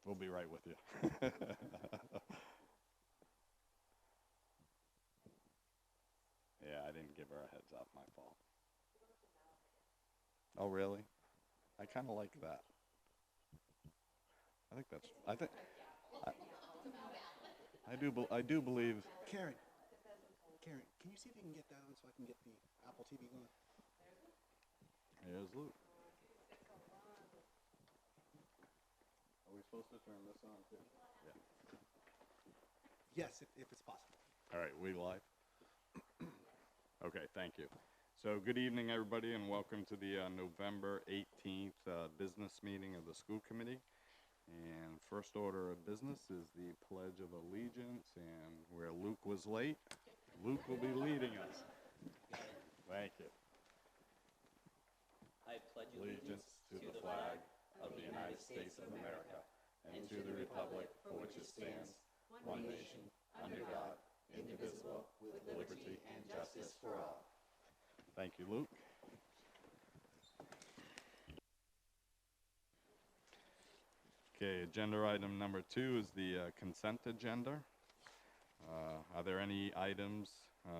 We'll be right with you. Yeah, I didn't give her a heads up, my fault. Oh, really? I kind of like that. I, I do believe, Karen, Karen, can you see if you can get that on so I can get the Apple TV going? here's Luke. Are we supposed to turn this on too? Yeah. Yes, if it's possible. All right, we live? Okay, thank you. So good evening, everybody, and welcome to the November 18th business meeting of the school committee. And first order of business is the Pledge of Allegiance, and where Luke was late, Luke will be leading us. Thank you. I pledge Allegiance to the flag of the United States of America and to the republic for which it stands, one nation, under God, indivisible, with liberty and justice for all. Thank you, Luke. Okay, agenda item number 2 is the consent agenda. Are there any items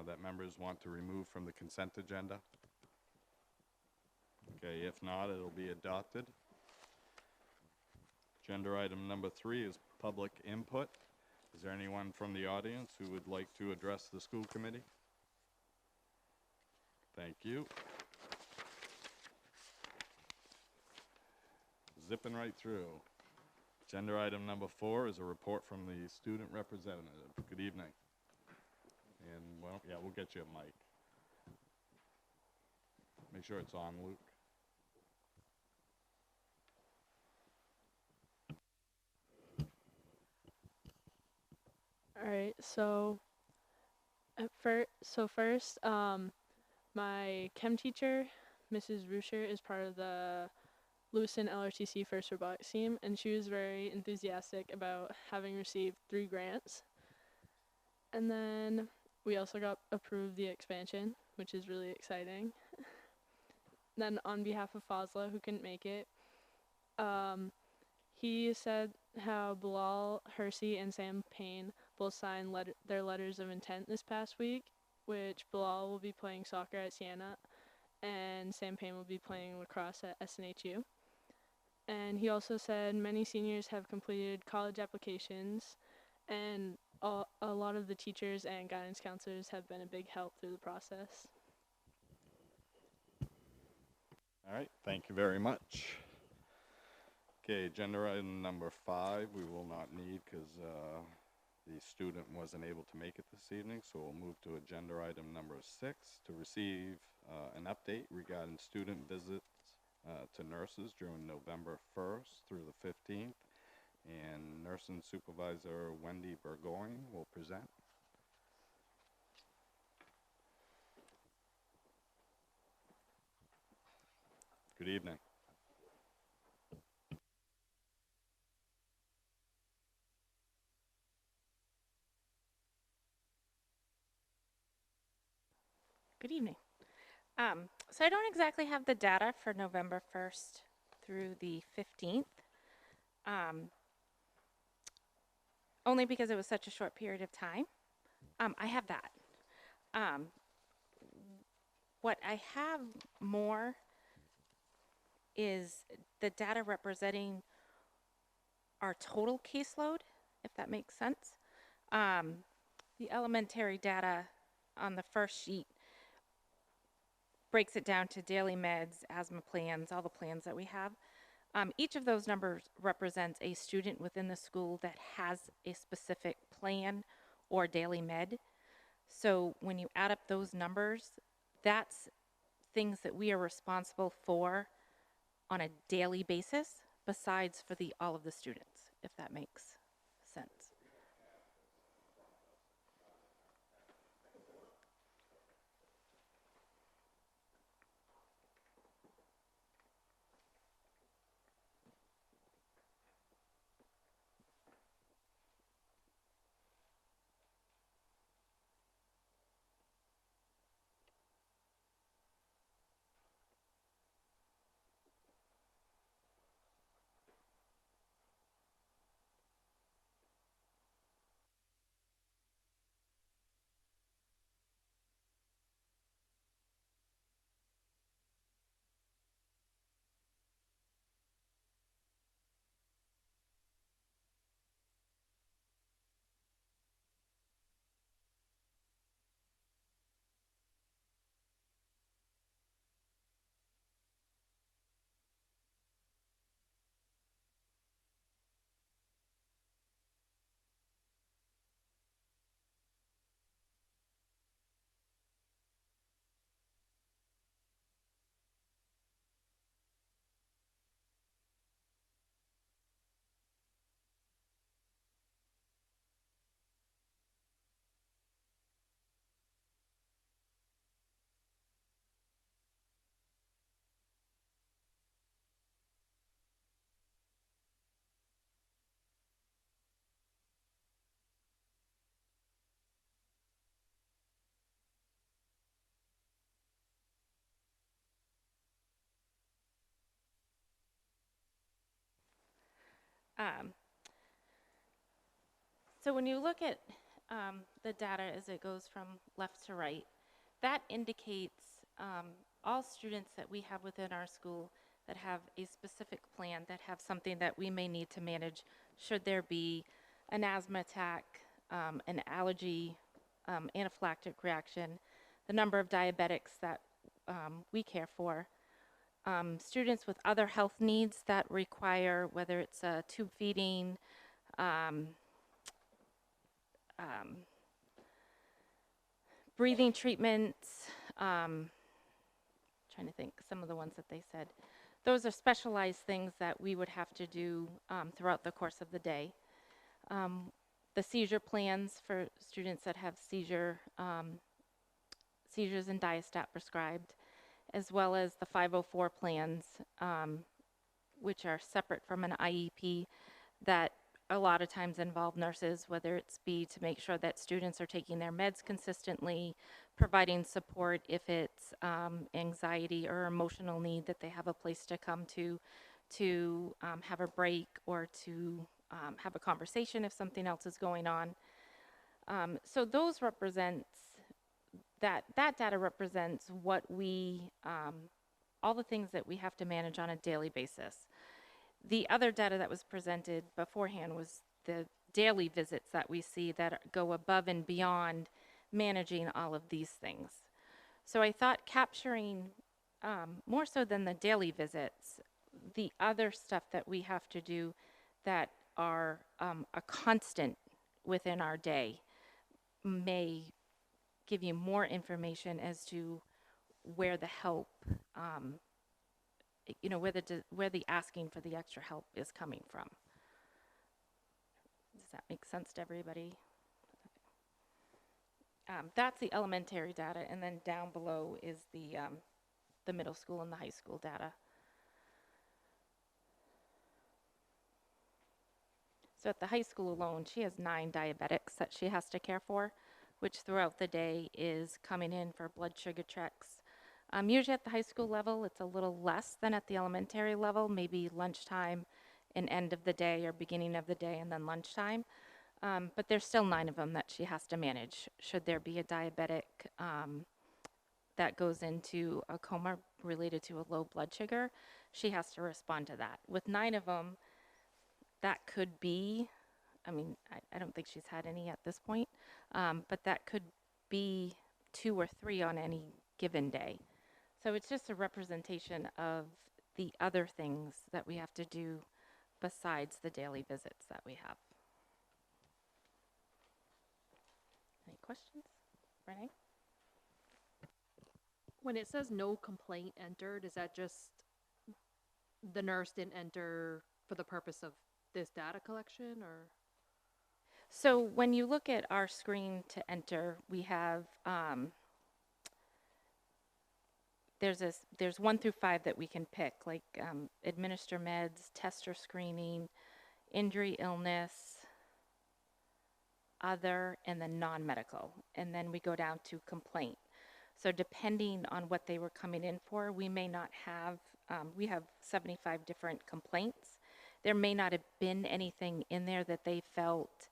that members want to remove from the consent agenda? Okay, if not, it'll be adopted. Agenda item number 3 is public input. Is there anyone from the audience who would like to address the school committee? Thank you. Zipping right through. Agenda item number 4 is a report from the student representative. Good evening. And, well, yeah, we'll get you a mic. Make sure it's on, Luke. All right, so first, my chem teacher, Mrs. Ruscher, is part of the Lewiston LRTC First Robotics team, and she was very enthusiastic about having received 3 grants. And then we also got approved the expansion, which is really exciting. Then on behalf of Fosla, who couldn't make it, he said how Bilal, Hersey, and Sam Payne both signed their letters of intent this past week, which Bilal will be playing soccer at Siena, and Sam Payne will be playing lacrosse at SNHU. And he also said many seniors have completed college applications, and a lot of the teachers and guidance counselors have been a big help through the process. All right, thank you very much. Okay, agenda item number 5 we will not need because the student wasn't able to make it this evening, so we'll move to agenda item number 6 to receive an update regarding student visits to nurses during November 1st through the 15th, and nursing supervisor Wendy Burgoyne will present. Good evening. Good evening. So I don't exactly have the data for November 1st through the 15th, only because it was such a short period of time. I have that. What I have more is the data representing our total caseload, if that makes sense. The elementary data on the first sheet breaks it down to daily meds, asthma plans, all the plans that we have. Each of those numbers represents a student within the school that has a specific plan or daily med. So when you add up those numbers, that's things that we are responsible for on a daily basis, besides for all of the students, if that makes sense. Um, so when you look at the data as it goes from left to right, that indicates all students that we have within our school that have a specific plan, that have something that we may need to manage should there be an asthma attack, an allergy, anaphylactic reaction, the number of diabetics that we care for, students with other health needs that require, whether it's tube feeding, um, um, breathing treatments, trying to think some of the ones that they said. Those are specialized things that we would have to do throughout the course of the day. The seizure plans for students that have seizures and diastat prescribed, as well as the 504 plans, which are separate from an IEP that a lot of times involve nurses, whether it's be to make sure that students are taking their meds consistently, providing support if it's anxiety or emotional need, that they have a place to come to have a break or to have a conversation if something else is going on. So those represents, that data represents what we, all the things that we have to manage on a daily basis. The other data that was presented beforehand was the daily visits that we see that go above and beyond managing all of these things. So I thought capturing, more so than the daily visits, the other stuff that we have to do that are a constant within our day may give you more information as to where the help, where the asking for the extra help is coming from. Does that make sense to everybody? That's the elementary data, and then down below is the middle school and the high school data. So at the high school alone, she has 9 diabetics that she has to care for, which throughout the day is coming in for blood sugar checks. Usually at the high school level, it's a little less than at the elementary level, maybe lunchtime and end of the day or beginning of the day and then lunchtime. But there's still 9 of them that she has to manage. Should there be a diabetic that goes into a coma related to a low blood sugar, she has to respond to that. With 9 of them, that could be, I don't think she's had any at this point, but that could be 2 or 3 on any given day. So it's just a representation of the other things that we have to do besides the daily visits that we have. Any questions? Renee? When it says no complaint entered, is that just the nurse didn't enter for the purpose of this data collection, or? So when you look at our screen to enter, we have, there's 1 through 5 that we can pick, like administer meds, test or screening, injury, illness, other, and then non-medical. And then we go down to complaint. So depending on what they were coming in for, we may not have, we have 75 different complaints. There may not have been anything in there that they felt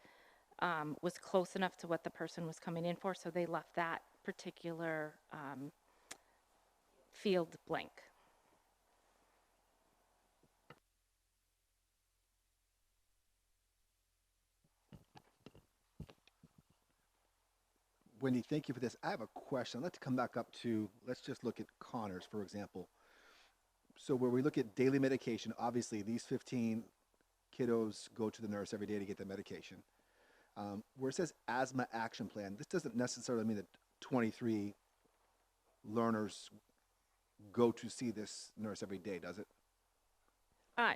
was close enough to what the person was coming in for, so they left that particular field blank. Wendy, thank you for this. I have a question. I'd like to come back up to, let's just look at Connors, for example. So where we look at daily medication, obviously these 15 kiddos go to the nurse every day to get their medication. Where it says asthma action plan, this doesn't necessarily mean that 23 learners go to see this nurse every day, does it?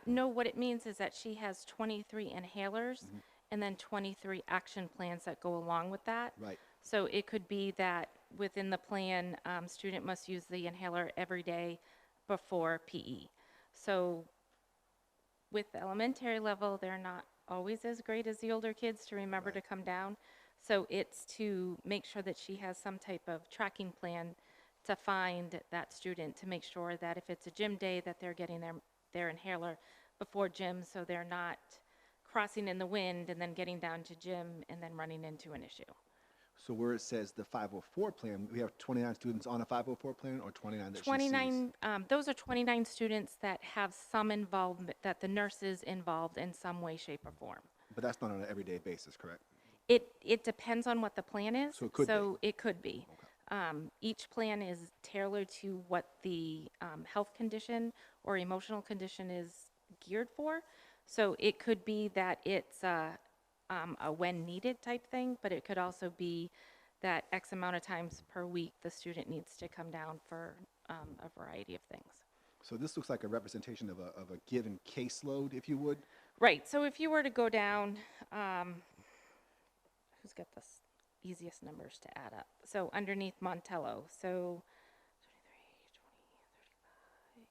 No, what it means is that she has 23 inhalers and then 23 action plans that go along with that. Right. So it could be that within the plan, student must use the inhaler every day before PE. So with the elementary level, they're not always as great as the older kids to remember to come down. So it's to make sure that she has some type of tracking plan to find that student, to make sure that if it's a gym day that they're getting their inhaler before gym, so they're not crossing in the wind and then getting down to gym and then running into an issue. So where it says the 504 plan, we have 29 students on a 504 plan, or 29 that she sees? 29, those are 29 students that have some involvement, that the nurse is involved in some way, shape, or form. But that's not on an everyday basis, correct? It depends on what the plan is. So it could be. So it could be. Okay. Each plan is tailored to what the health condition or emotional condition is geared for. So it could be that it's a when needed type thing, but it could also be that X amount of times per week the student needs to come down for a variety of things. So this looks like a representation of a given caseload, if you would. Right. So if you were to go down, who's got the easiest numbers to add up? So underneath Montello, so 23, 20, 35, 40,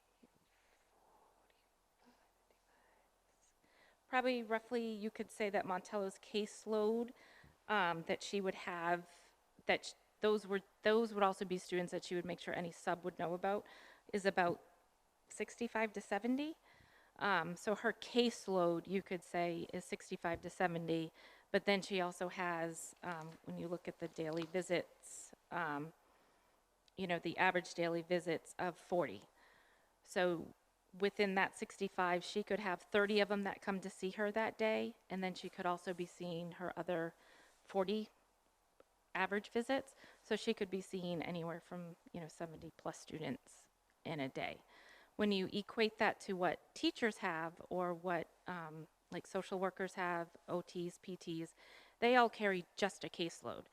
55, probably roughly you could say that Montello's caseload that she would have, that those would also be students that she would make sure any sub would know about, is about 65 to 70. So her caseload, you could say, is 65 to 70, but then she also has, when you look at the daily visits, the average daily visits of 40. So within that 65, she could have 30 of them that come to see her that day, and then she could also be seeing her other 40 average visits. So she could be seeing anywhere from, 70 plus students in a day. When you equate that to what teachers have, or what like social workers have, OTs, PTs, they all carry just a caseload.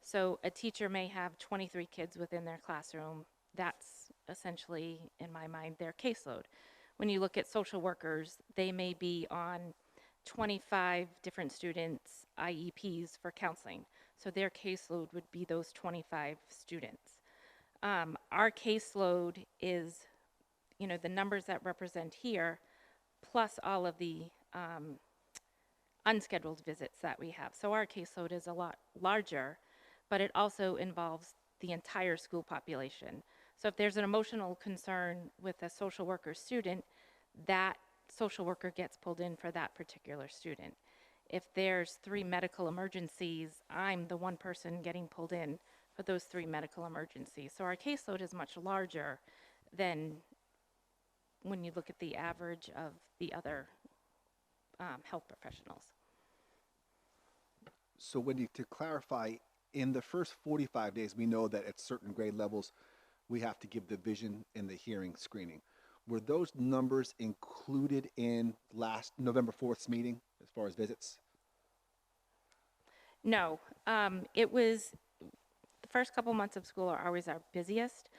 So a teacher may have 23 kids within their classroom. That's essentially, in my mind, their caseload. When you look at social workers, they may be on 25 different students' IEPs for counseling. So their caseload would be those 25 students. Our caseload is, the numbers that represent here, plus all of the unscheduled visits that we have. So our caseload is a lot larger, but it also involves the entire school population. So if there's an emotional concern with a social worker student, that social worker gets pulled in for that particular student. If there's 3 medical emergencies, I'm the one person getting pulled in for those 3 medical emergencies. So our caseload is much larger than when you look at the average of the other health professionals. So Wendy, to clarify, in the first 45 days, we know that at certain grade levels, we have to give the vision and the hearing screening. Were those numbers included in last November 4th's meeting as far as visits? No, it was, the first couple months of school are always our busiest.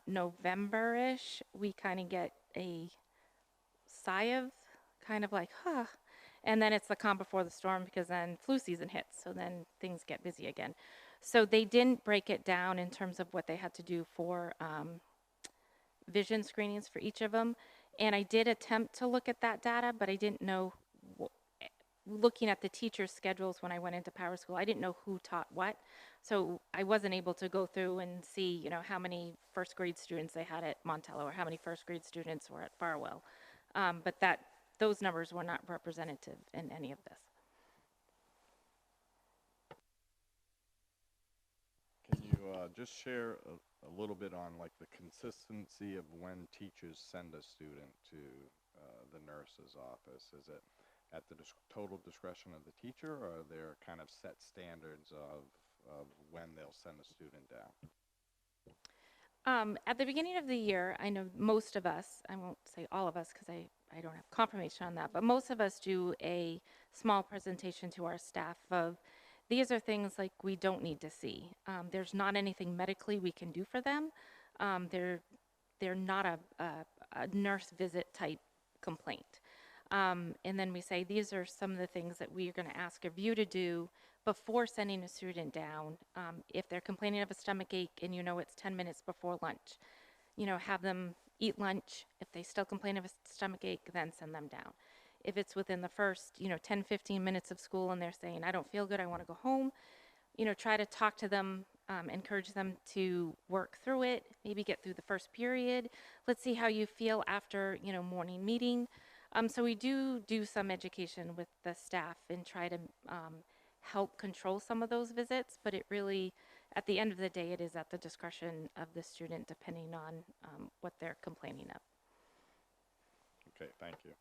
November-ish, we kind of get a sigh of kind of like, huh. And then it's the calm before the storm, because then flu season hits, so then things get busy again. So they didn't break it down in terms of what they had to do for vision screenings for each of them. And I did attempt to look at that data, but I didn't know, looking at the teachers' schedules when I went into Power School, I didn't know who taught what. So I wasn't able to go through and see, how many first grade students they had at Montello, or how many first grade students were at Farwell. But those numbers were not representative in any of this. Can you just share a little bit on like the consistency of when teachers send a student to the nurse's office? Is it at the total discretion of the teacher, or are there kind of set standards of when they'll send a student down? At the beginning of the year, I know most of us, I won't say all of us because I don't have confirmation on that, but most of us do a small presentation to our staff of, these are things like we don't need to see. There's not anything medically we can do for them. They're not a nurse visit type complaint. And then we say, these are some of the things that we are going to ask of you to do before sending a student down. If they're complaining of a stomach ache and it's 10 minutes before lunch, have them eat lunch. If they still complain of a stomach ache, then send them down. If it's within the first, 10, 15 minutes of school and they're saying, I don't feel good, I want to go home, try to talk to them, encourage them to work through it, maybe get through the first period. Let's see how you feel after, morning meeting. So we do some education with the staff and try to help control some of those visits, but it really, at the end of the day, it is at the discretion of the student depending on what they're complaining of. Okay, thank you.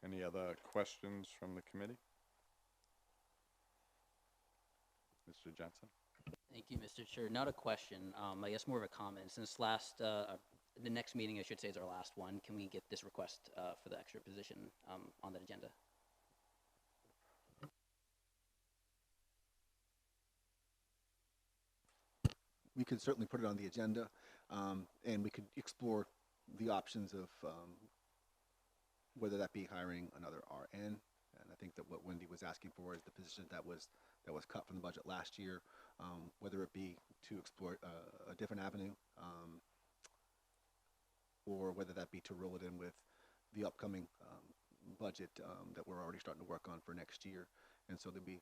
Any other questions from the committee? Mr. Jensen? Thank you, Mr. Chair. Not a question, I guess more of a comment. Since the next meeting, I should say, is our last one, can we get this request for the extra position on the agenda? We could certainly put it on the agenda, and we could explore the options of whether that be hiring another RN. And I think that what Wendy was asking for is the position that was cut from the budget last year, whether it be to explore a different avenue, or whether that be to roll it in with the upcoming budget that we're already starting to work on for next year. And so there'd be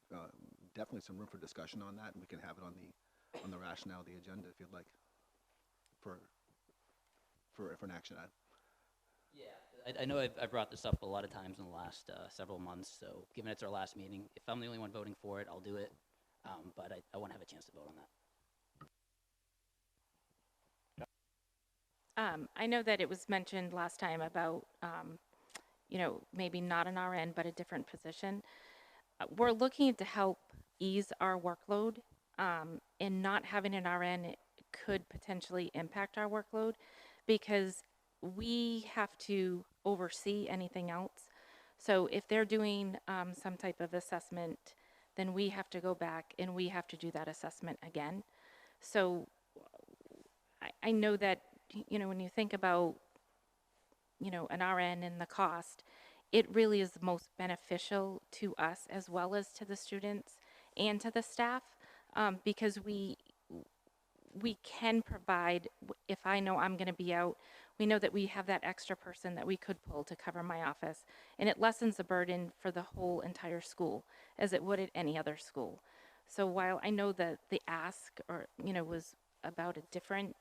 definitely some room for discussion on that, and we can have it on the rationale of the agenda if you'd like for an action item. Yeah, I know I've brought this up a lot of times in the last several months, so given it's our last meeting, if I'm the only one voting for it, I'll do it, but I want to have a chance to vote on that. I know that it was mentioned last time about, maybe not an RN, but a different position. We're looking to help ease our workload, and not having an RN could potentially impact our workload because we have to oversee anything else. So if they're doing some type of assessment, then we have to go back and we have to do that assessment again. So I know that, when you think about, an RN and the cost, it really is most beneficial to us as well as to the students and to the staff, because we can provide, if I know I'm going to be out, we know that we have that extra person that we could pull to cover my office, and it lessens the burden for the whole entire school as it would at any other school. So while I know that the ask was about a different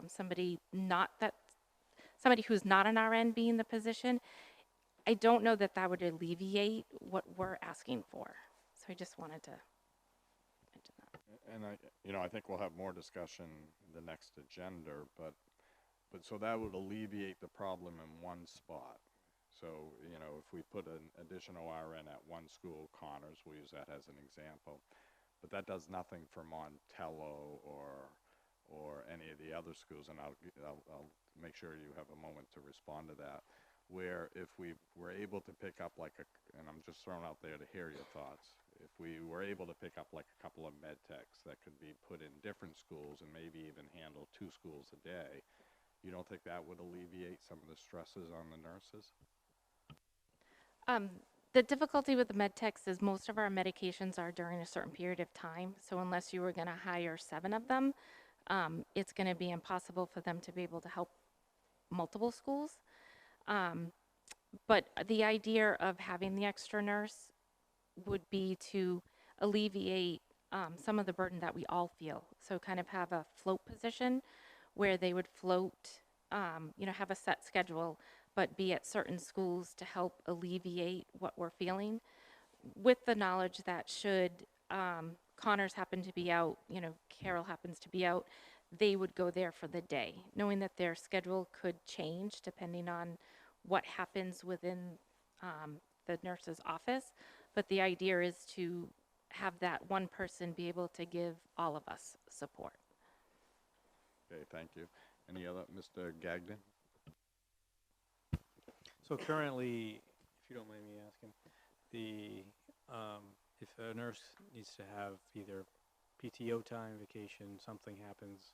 somebody who's not an RN being the position, I don't know that that would alleviate what we're asking for. So I just wanted to mention that. And I think we'll have more discussion the next agenda, but so that would alleviate the problem in one spot. So, if we put an additional RN at one school, Connors, we'll use that as an example, but that does nothing for Montello or any of the other schools, and I'll make sure you have a moment to respond to that, where if we were able to pick up and I'm just throwing out there to hear your thoughts, if we were able to pick up like a couple of med techs that could be put in different schools and maybe even handle 2 schools a day, you don't think that would alleviate some of the stresses on the nurses? The difficulty with the med techs is most of our medications are during a certain period of time. So unless you were going to hire 7 of them, it's going to be impossible for them to be able to help multiple schools. But the idea of having the extra nurse would be to alleviate some of the burden that we all feel. So kind of have a float position where they would float, have a set schedule, but be at certain schools to help alleviate what we're feeling, with the knowledge that should Connors happen to be out, Carol happens to be out, they would go there for the day, knowing that their schedule could change depending on what happens within the nurse's office. But the idea is to have that one person be able to give all of us support. Okay, thank you. Any other, Mr. Gagnon? So currently, if you don't mind me asking, if a nurse needs to have either PTO time, vacation, something happens,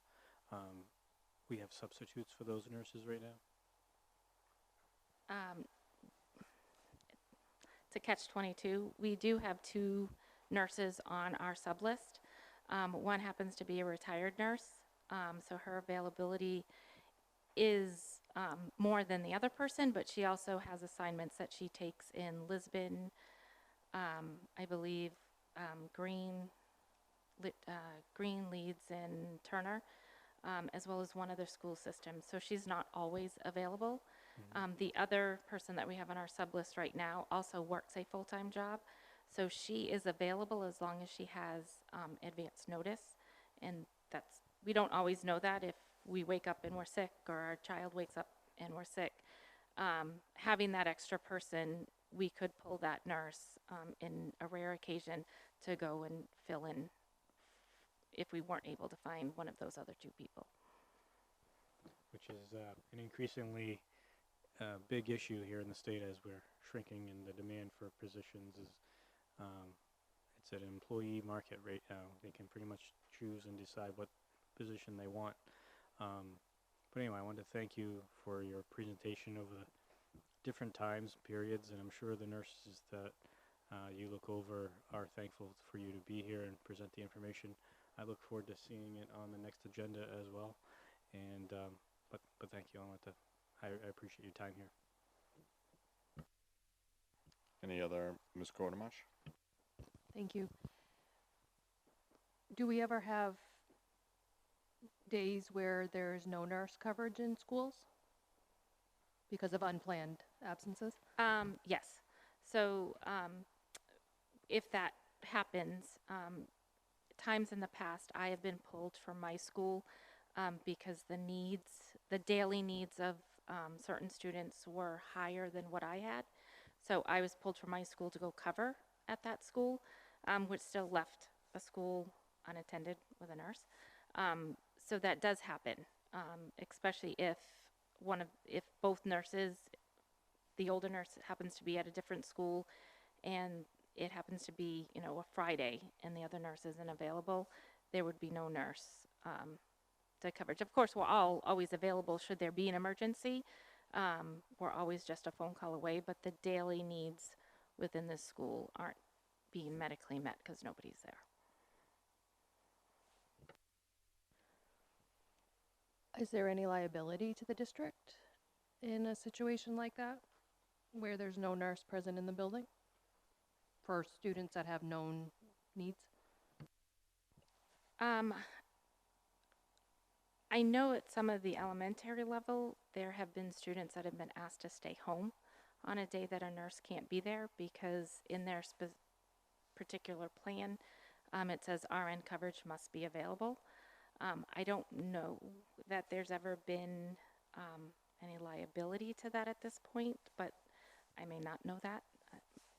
we have substitutes for those nurses right now? To catch-22, we do have 2 nurses on our sub list. One happens to be a retired nurse, so her availability is more than the other person, but she also has assignments that she takes in Lisbon, I believe, Green Leeds in Turner, as well as one other school system. So she's not always available. The other person that we have on our sub list right now also works a full-time job, so she is available as long as she has advance notice. And we don't always know that if we wake up and we're sick or our child wakes up and we're sick. Having that extra person, we could pull that nurse in a rare occasion to go and fill in if we weren't able to find one of those other two people. Which is an increasingly big issue here in the state as we're shrinking, and the demand for positions is it's an employee market right now. They can pretty much choose and decide what position they want. But anyway, I want to thank you for your presentation over the different times, periods, and I'm sure the nurses that you look over are thankful for you to be here and present the information. I look forward to seeing it on the next agenda as well. And but thank you. I appreciate your time here. Any other, Ms. Kordemarsh? Thank you. Do we ever have days where there's no nurse coverage in schools because of unplanned absences? Yes. So if that happens, times in the past I have been pulled from my school because the daily needs of certain students were higher than what I had. So I was pulled from my school to go cover at that school, which still left a school unattended with a nurse. So that does happen, especially if both nurses, the older nurse happens to be at a different school, and it happens to be, a Friday, and the other nurse isn't available, there would be no nurse to coverage. Of course, we're all always available should there be an emergency. We're always just a phone call away, but the daily needs within this school aren't being medically met because nobody's there. Is there any liability to the district in a situation like that, where there's no nurse present in the building for students that have known needs? I know at some of the elementary level, there have been students that have been asked to stay home on a day that a nurse can't be there because in their particular plan, it says RN coverage must be available. I don't know that there's ever been any liability to that at this point, but I may not know that.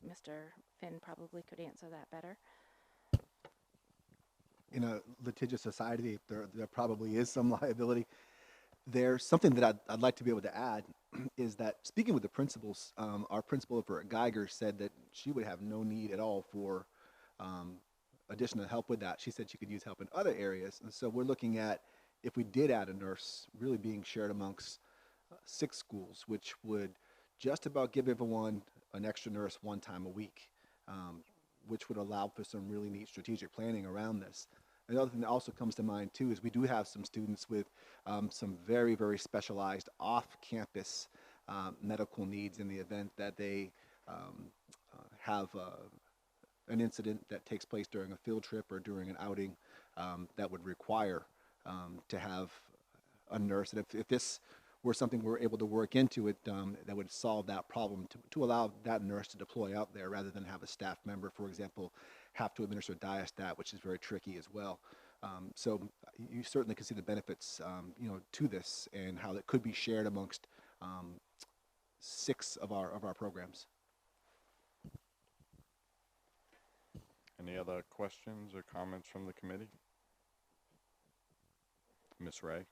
Mr. Finn probably could answer that better. In a litigious society, there probably is some liability. There's something that I'd like to be able to add is that speaking with the principals, our principal over at Geiger said that she would have no need at all for additional help with that. She said she could use help in other areas. And so we're looking at, if we did add a nurse, really being shared amongst 6 schools, which would just about give everyone an extra nurse one time a week, which would allow for some really neat strategic planning around this. Another thing that also comes to mind too is we do have some students with some very, very specialized off-campus medical needs in the event that they have an incident that takes place during a field trip or during an outing that would require to have a nurse. And if this were something we're able to work into it, that would solve that problem to allow that nurse to deploy out there rather than have a staff member, for example, have to administer diastat, which is very tricky as well. So you certainly can see the benefits, to this and how it could be shared amongst 6 of our programs. Any other questions or comments from the committee? Ms. Ray?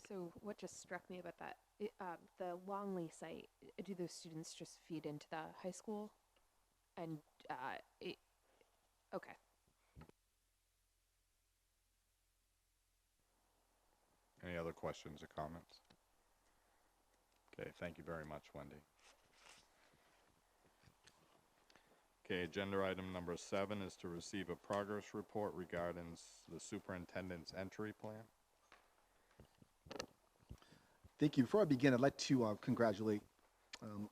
So what just struck me about that, the Longley site, do those students just feed into the high school? And, okay. Any other questions or comments? Okay, thank you very much, Wendy. Okay, agenda item number 7 is to receive a progress report regarding the superintendent's entry plan. Thank you. Before I begin, I'd like to congratulate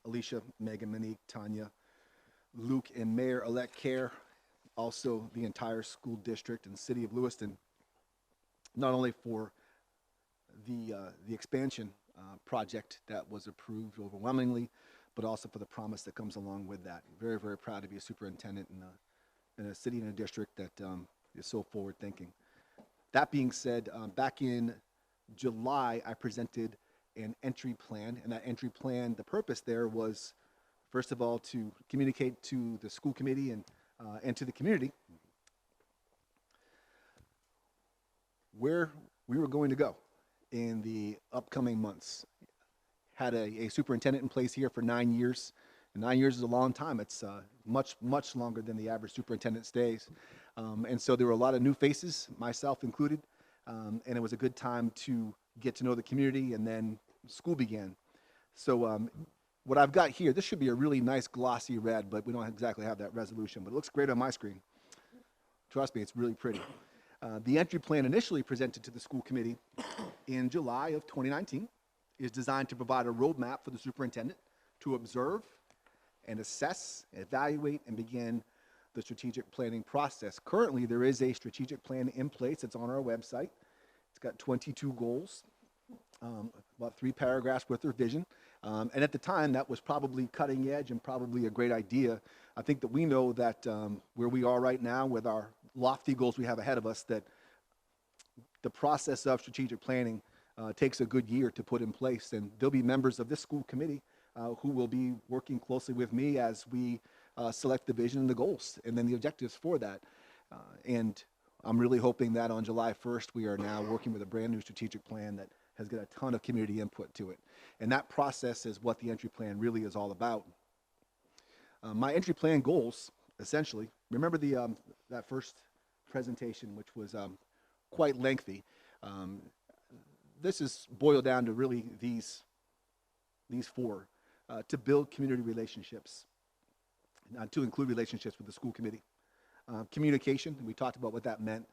Alicia, Megan, Monique, Tanya, Luke, and Mayor-elect Kerr, also the entire school district and city of Lewiston, not only for the expansion project that was approved overwhelmingly, but also for the promise that comes along with that. Very, very proud to be a superintendent in a city and a district that is so forward-thinking. That being said, back in July, I presented an entry plan, and that entry plan, the purpose there was, first of all, to communicate to the school committee and to the community where we were going to go in the upcoming months. Had a superintendent in place here for 9 years. And 9 years is a long time. It's much, much longer than the average superintendent stays. And so there were a lot of new faces, myself included, and it was a good time to get to know the community, and then school began. So what I've got here, this should be a really nice glossy red, but we don't exactly have that resolution, but it looks great on my screen. Trust me, it's really pretty. The entry plan initially presented to the school committee in July of 2019 is designed to provide a roadmap for the superintendent to observe and assess, evaluate, and begin the strategic planning process. Currently, there is a strategic plan in place. It's on our website. It's got 22 goals, about 3 paragraphs worth of vision. And at the time, that was probably cutting edge and probably a great idea. I think that we know that where we are right now with our lofty goals we have ahead of us, that the process of strategic planning takes a good year to put in place. And there'll be members of this school committee who will be working closely with me as we select the vision and the goals and then the objectives for that. And I'm really hoping that on July 1st, we are now working with a brand new strategic plan that has got a ton of community input to it. And that process is what the entry plan really is all about. My entry plan goals, essentially, remember that first presentation, which was quite lengthy. This is boiled down to really these 4, to build community relationships, to include relationships with the school committee. Communication, we talked about what that meant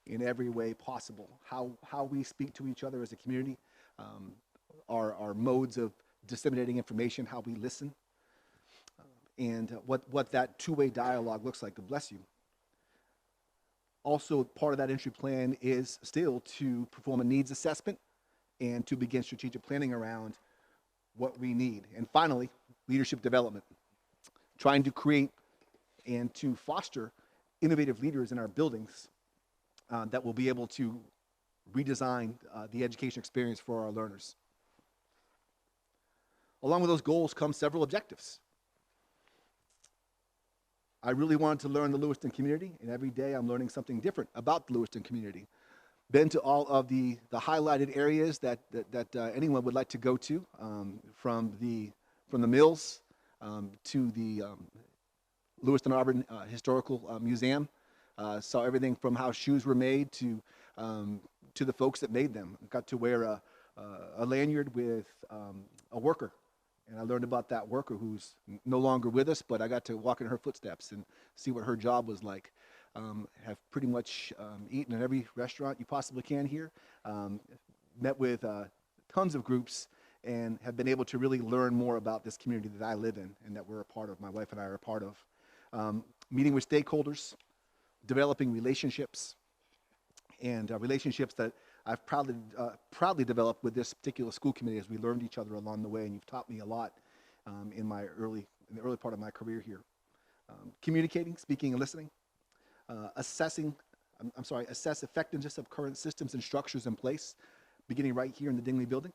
in every way possible. How we speak to each other as a community, our modes of disseminating information, how we listen, and what that two-way dialogue looks like. To bless you. Also, part of that entry plan is still to perform a needs assessment and to begin strategic planning around what we need. And finally, leadership development. Trying to create and to foster innovative leaders in our buildings that will be able to redesign the education experience for our learners. Along with those goals come several objectives. I really wanted to learn the Lewiston community, and every day I'm learning something different about the Lewiston community. Been to all of the highlighted areas that anyone would like to go to, from the mills to the Lewiston Auburn Historical Museum. Saw everything from how shoes were made to the folks that made them. Got to wear a lanyard with a worker, and I learned about that worker who's no longer with us, but I got to walk in her footsteps and see what her job was like. Have pretty much eaten in every restaurant you possibly can here. Met with tons of groups and have been able to really learn more about this community that I live in and that we're a part of, my wife and I are a part of. Meeting with stakeholders, developing relationships, and relationships that I've proudly developed with this particular school committee as we learned each other along the way, and you've taught me a lot in the early part of my career here. Communicating, speaking, and listening. Assess effectiveness of current systems and structures in place, beginning right here in the Dingley building.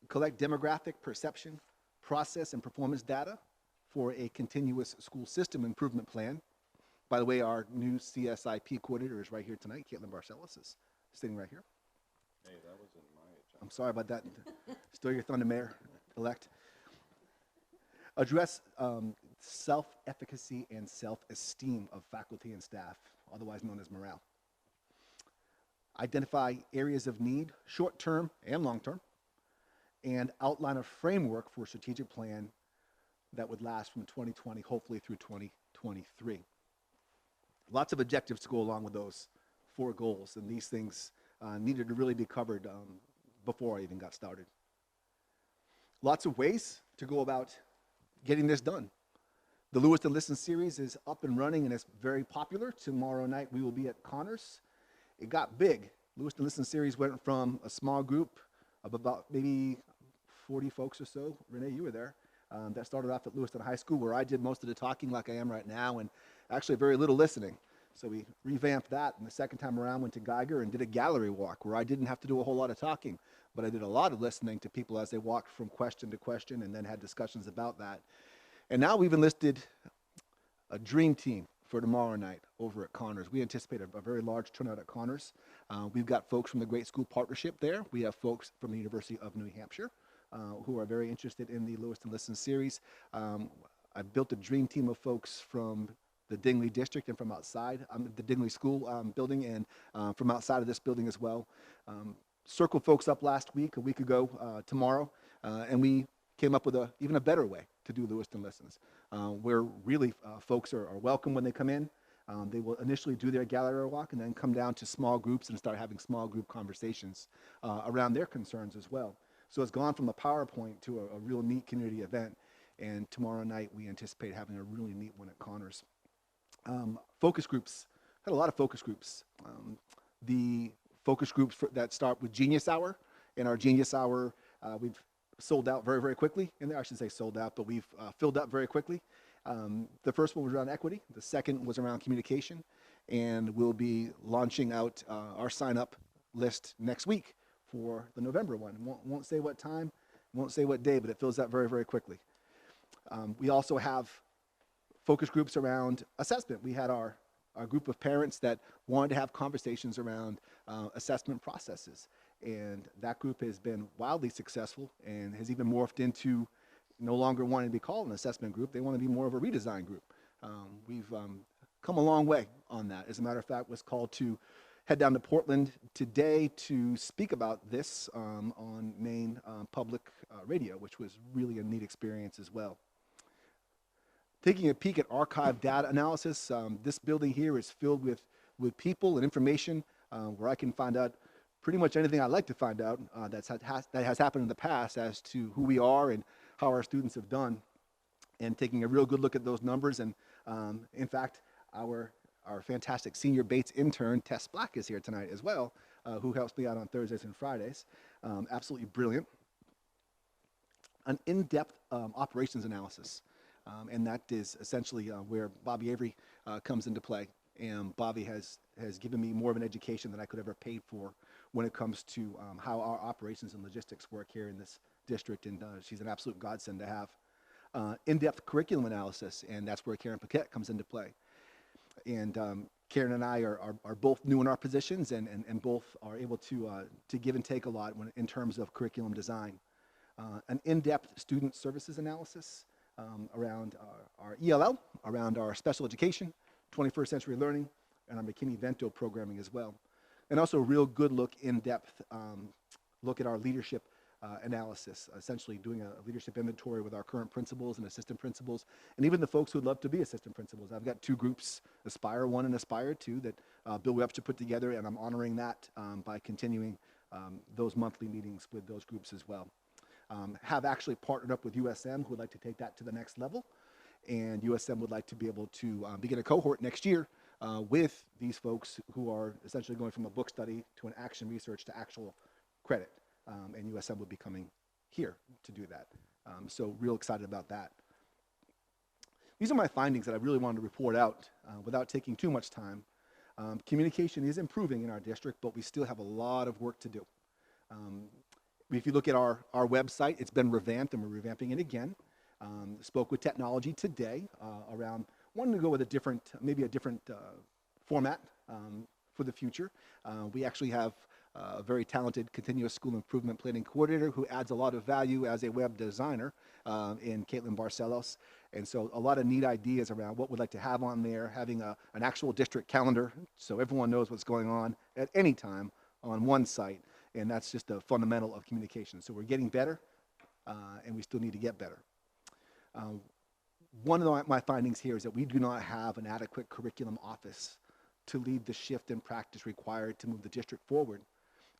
Collect demographic, perception, process, and performance data for a continuous school system improvement plan. By the way, our new CSIP coordinator is right here tonight. Caitlin Barcelos is sitting right here. Hey, that was in my agenda. I'm sorry about that. Still your thunder, Mayor-elect. Address self-efficacy and self-esteem of faculty and staff, otherwise known as morale. Identify areas of need, short-term and long-term, and outline a framework for a strategic plan that would last from 2020, hopefully through 2023. Lots of objectives to go along with those 4 goals, and these things needed to really be covered before I even got started. Lots of ways to go about getting this done. The Lewiston Listen series is up and running and it's very popular. Tomorrow night we will be at Connors. It got big. Lewiston Listen series went from a small group of about maybe 40 folks or so. Renee, you were there. That started off at Lewiston High School, where I did most of the talking like I am right now, and actually very little listening. So we revamped that, and the second time around went to Geiger and did a gallery walk where I didn't have to do a whole lot of talking, but I did a lot of listening to people as they walked from question to question and then had discussions about that. And now we've enlisted a dream team for tomorrow night over at Connors. We anticipate a very large turnout at Connors. We've got folks from the Great School Partnership there. We have folks from the University of New Hampshire who are very interested in the Lewiston Listen series. I've built a dream team of folks from the Dingley district and from outside the Dingley School building, and from outside of this building as well. Circled folks up last week, a week ago tomorrow, and we came up with even a better way to do Lewiston Listens, where really folks are welcome when they come in. They will initially do their gallery walk and then come down to small groups and start having small group conversations around their concerns as well. So it's gone from a PowerPoint to a real neat community event. And tomorrow night, we anticipate having a really neat one at Connors. Focus groups, had a lot of focus groups. The focus groups that start with Genius Hour. In our Genius Hour, we've sold out very, very quickly. And I should say sold out, but we've filled up very quickly. The first one was around equity. The second was around communication. And we'll be launching out our sign-up list next week for the November one. Won't say what time, won't say what day, but it fills up very, very quickly. We also have focus groups around assessment. We had our group of parents that wanted to have conversations around assessment processes. And that group has been wildly successful and has even morphed into no longer wanting to be called an assessment group. They want to be more of a redesign group. We've come a long way on that. As a matter of fact, was called to head down to Portland today to speak about this on Maine Public Radio, which was really a neat experience as well. Taking a peek at archive data analysis, this building here is filled with people and information where I can find out pretty much anything I'd like to find out that has happened in the past as to who we are and how our students have done, and taking a real good look at those numbers. And in fact, our fantastic senior Bates intern, Tess Black, is here tonight as well, who helps me out on Thursdays and Fridays. Absolutely brilliant. An in-depth operations analysis. And that is essentially where Bobby Avery comes into play. And Bobby has given me more of an education than I could ever pay for when it comes to how our operations and logistics work here in this district. And she's an absolute godsend to have. In-depth curriculum analysis, and that's where Karen Paquette comes into play. And Karen and I are both new in our positions and both are able to give and take a lot in terms of curriculum design. An in-depth student services analysis around our ELL, around our special education, 21st century learning, and our McKinney-Vento programming as well. And also a real good look, in-depth look at our leadership analysis, essentially doing a leadership inventory with our current principals and assistant principals, and even the folks who would love to be assistant principals. I've got two groups, Aspire 1 and Aspire 2, that Bill Webster put together, and I'm honoring that by continuing those monthly meetings with those groups as well. Have actually partnered up with USM, who would like to take that to the next level, and USM would like to be able to begin a cohort next year with these folks who are essentially going from a book study to an action research to actual credit. And USM would be coming here to do that. So real excited about that. These are my findings that I really wanted to report out without taking too much time. Communication is improving in our district, but we still have a lot of work to do. If you look at our website, it's been revamped, and we're revamping it again. Spoke with technology today around wanting to go with maybe a different format for the future. We actually have a very talented continuous school improvement planning coordinator who adds a lot of value as a web designer in Caitlin Barcelos. And so a lot of neat ideas around what we'd like to have on there, having an actual district calendar so everyone knows what's going on at any time on one site. And that's just a fundamental of communication. So we're getting better, and we still need to get better. One of my findings here is that we do not have an adequate curriculum office to lead the shift in practice required to move the district forward.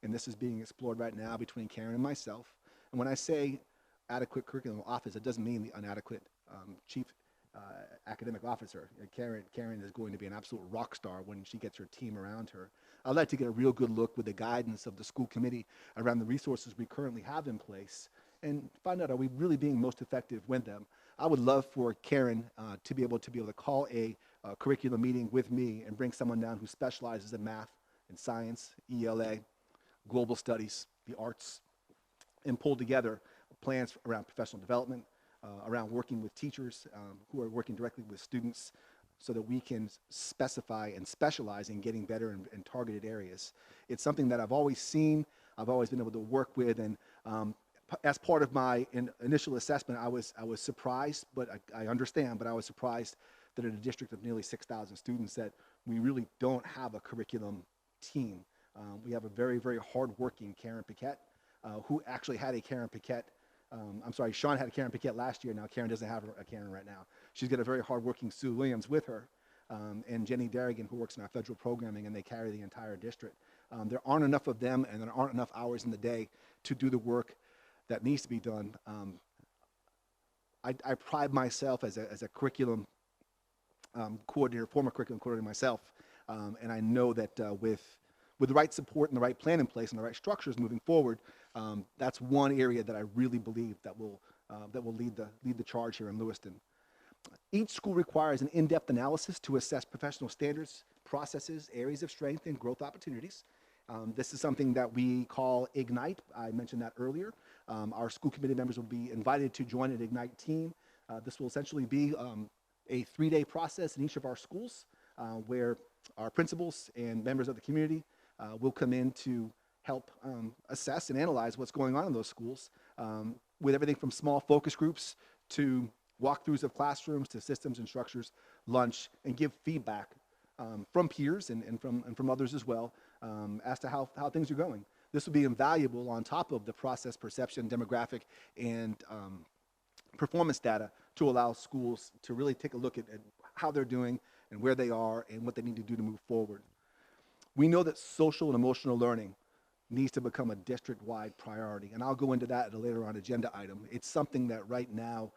And this is being explored right now between Karen and myself. And when I say adequate curriculum office, it doesn't mean an adequate chief academic officer. Karen is going to be an absolute rock star when she gets her team around her. I'd like to get a real good look with the guidance of the school committee around the resources we currently have in place and find out, are we really being most effective with them? I would love for Karen to be able to call a curriculum meeting with me and bring someone down who specializes in math and science, ELA, global studies, the arts, and pull together plans around professional development, around working with teachers who are working directly with students so that we can specify and specialize in getting better in targeted areas. It's something that I've always seen, I've always been able to work with, and as part of my initial assessment, I was surprised, but I understand, but I was surprised that in a district of nearly 6,000 students that we really don't have a curriculum team. We have a very, very hardworking Karen Paquette, who actually had a Karen Paquette. I'm sorry, Sean had a Karen Paquette last year. Now Karen doesn't have a Karen right now. She's got a very hardworking Sue Williams with her, and Jenny Darrigan, who works in our federal programming, and they carry the entire district. There aren't enough of them, and there aren't enough hours in the day to do the work that needs to be done. I pride myself as a curriculum coordinator, former curriculum coordinator myself, and I know that with the right support and the right plan in place and the right structures moving forward, that's one area that I really believe that will lead the charge here in Lewiston. Each school requires an in-depth analysis to assess professional standards, processes, areas of strength, and growth opportunities. This is something that we call Ignite. I mentioned that earlier. Our school committee members will be invited to join an Ignite team. This will essentially be a 3-day process in each of our schools where our principals and members of the community will come in to help assess and analyze what's going on in those schools with everything from small focus groups to walkthroughs of classrooms to systems and structures, lunch, and give feedback from peers and from others as well as to how things are going. This will be invaluable on top of the process, perception, demographic, and performance data to allow schools to really take a look at how they're doing and where they are and what they need to do to move forward. We know that social and emotional learning needs to become a district-wide priority, and I'll go into that at a later on agenda item. It's something that right now,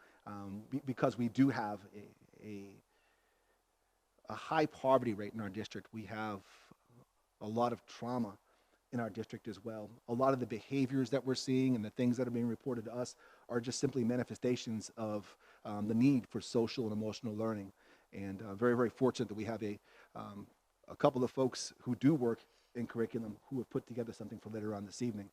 because we do have a high poverty rate in our district, we have a lot of trauma in our district as well. A lot of the behaviors that we're seeing and the things that are being reported to us are just simply manifestations of the need for social and emotional learning. And very, very fortunate that we have a couple of folks who do work in curriculum who have put together something for later on this evening.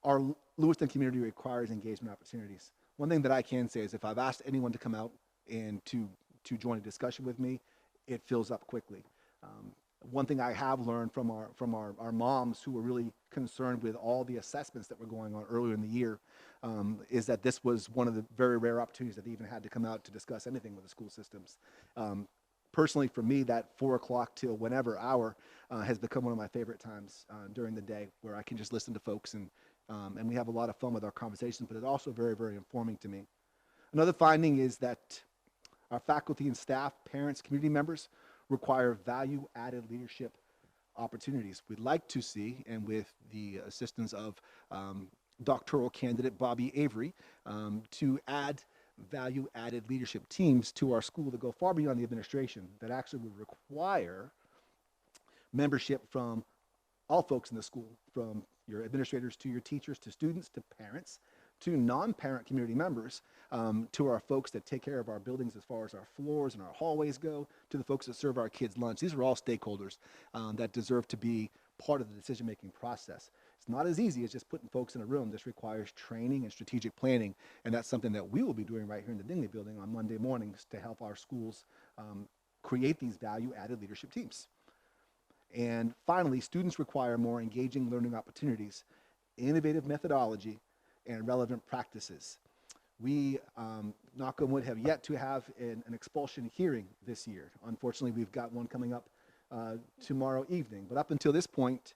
Our Lewiston community requires engagement opportunities. One thing that I can say is if I've asked anyone to come out and to join a discussion with me, it fills up quickly. One thing I have learned from our moms who were really concerned with all the assessments that were going on earlier in the year is that this was one of the very rare opportunities that they even had to come out to discuss anything with the school systems. Personally, for me, that 4 o'clock till whenever hour has become one of my favorite times during the day, where I can just listen to folks and we have a lot of fun with our conversations, but it's also very, very informing to me. Another finding is that our faculty and staff, parents, community members require value-added leadership opportunities. We'd like to see, and with the assistance of doctoral candidate Bobby Avery, to add value-added leadership teams to our school that go far beyond the administration, that actually would require membership from all folks in the school, from your administrators to your teachers to students to parents to non-parent community members, to our folks that take care of our buildings as far as our floors and our hallways go, to the folks that serve our kids lunch. These are all stakeholders that deserve to be part of the decision-making process. It's not as easy as just putting folks in a room. This requires training and strategic planning, and that's something that we will be doing right here in the Dingley building on Monday mornings to help our schools create these value-added leadership teams. And finally, students require more engaging learning opportunities, innovative methodology, and relevant practices. We, knock on wood, have yet to have an expulsion hearing this year. Unfortunately, we've got one coming up tomorrow evening. But up until this point,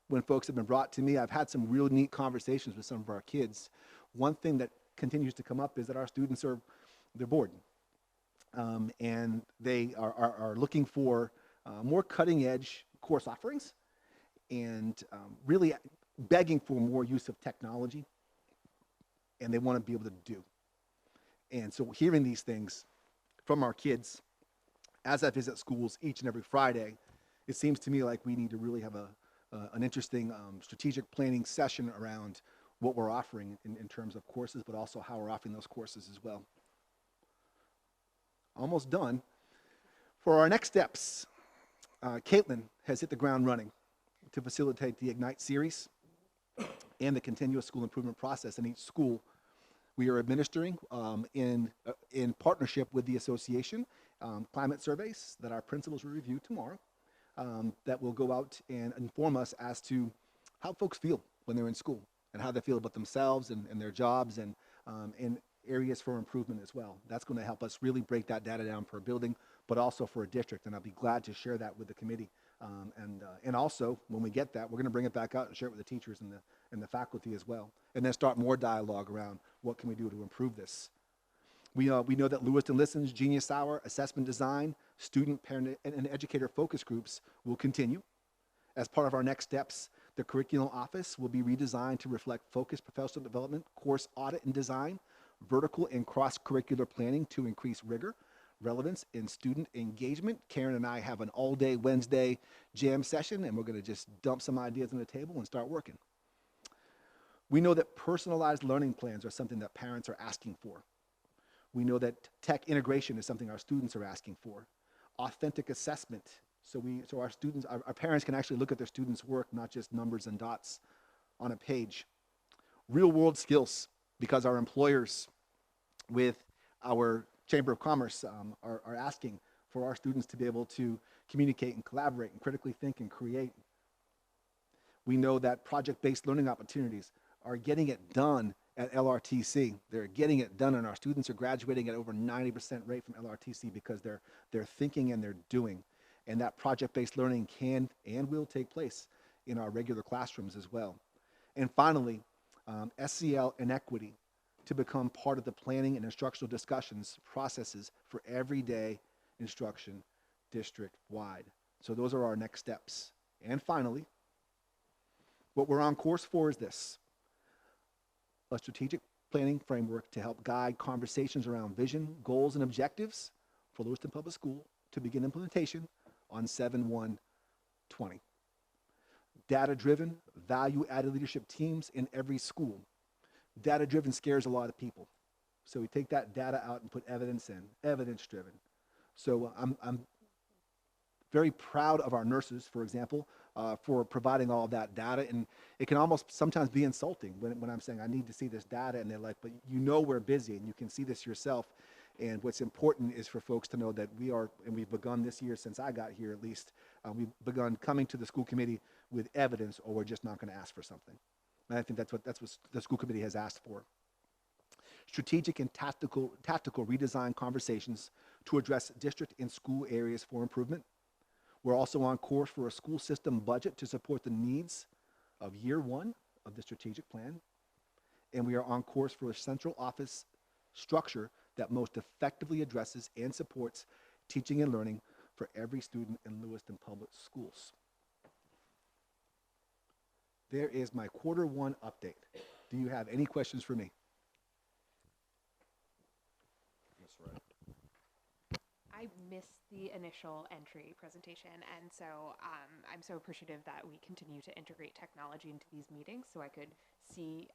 when folks have been brought to me, I've had some real neat conversations with some of our kids. One thing that continues to come up is that our students they're bored. And they are looking for more cutting-edge course offerings and really begging for more use of technology, and they want to be able to do. And so hearing these things from our kids as I visit schools each and every Friday, it seems to me like we need to really have an interesting strategic planning session around what we're offering in terms of courses, but also how we're offering those courses as well. Almost done. For our next steps, Caitlin has hit the ground running to facilitate the Ignite series and the continuous school improvement process in each school. We are administering in partnership with the association climate surveys that our principals will review tomorrow that will go out and inform us as to how folks feel when they're in school and how they feel about themselves and their jobs and areas for improvement as well. That's going to help us really break that data down for a building, but also for a district, and I'll be glad to share that with the committee. And also, when we get that, we're going to bring it back out and share it with the teachers and the faculty as well, and then start more dialogue around what can we do to improve this. We know that Lewiston Listens, Genius Hour, Assessment Design, Student, Parent, and Educator focus groups will continue. As part of our next steps, the Curriculum Office will be redesigned to reflect focused professional development, course audit and design, vertical and cross-curricular planning to increase rigor, relevance, and student engagement. Karen and I have an all-day Wednesday jam session, and we're going to just dump some ideas on the table and start working. We know that personalized learning plans are something that parents are asking for. We know that tech integration is something our students are asking for. Authentic assessment, so our students, our parents can actually look at their students' work, not just numbers and dots on a page. Real-world skills, because our employers with our Chamber of Commerce are asking for our students to be able to communicate and collaborate and critically think and create. We know that project-based learning opportunities are getting it done at LRTC. They're getting it done, and our students are graduating at over 90% rate from LRTC because they're thinking and they're doing. And that project-based learning can and will take place in our regular classrooms as well. And finally, SEL inequity to become part of the planning and instructional discussions processes for everyday instruction district-wide. So those are our next steps. And finally, what we're on course for is this: a strategic planning framework to help guide conversations around vision, goals, and objectives for Lewiston Public School to begin implementation on 7/1/20. Data-driven, value-added leadership teams in every school. Data-driven scares a lot of people. So we take that data out and put evidence in, evidence-driven. So I'm very proud of our nurses, for example, for providing all of that data. And it can almost sometimes be insulting when I'm saying, I need to see this data. And they're like, but you know we're busy and you can see this yourself. And what's important is for folks to know that we are, and we've begun this year since I got here at least, we've begun coming to the school committee with evidence, or we're just not going to ask for something. And I think that's what the school committee has asked for. Strategic and tactical redesign conversations to address district and school areas for improvement. We're also on course for a school system budget to support the needs of year one of the strategic plan. And we are on course for a central office structure that most effectively addresses and supports teaching and learning for every student in Lewiston Public Schools. There is my Q1 update. Do you have any questions for me? Ms. Wright. I missed the initial entry presentation, and so I'm so appreciative that we continue to integrate technology into these meetings so I could see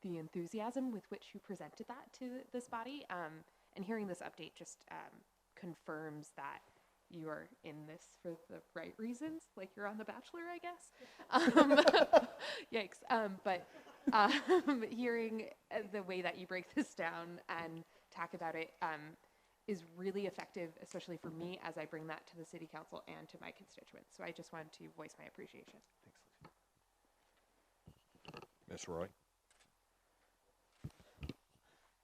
the enthusiasm with which you presented that to this body. And hearing this update just confirms that you are in this for the right reasons, like you're on The Bachelor, I guess. Yikes. But hearing the way that you break this down and talk about it is really effective, especially for me as I bring that to the city council and to my constituents. So I just wanted to voice my appreciation. Ms. Roy.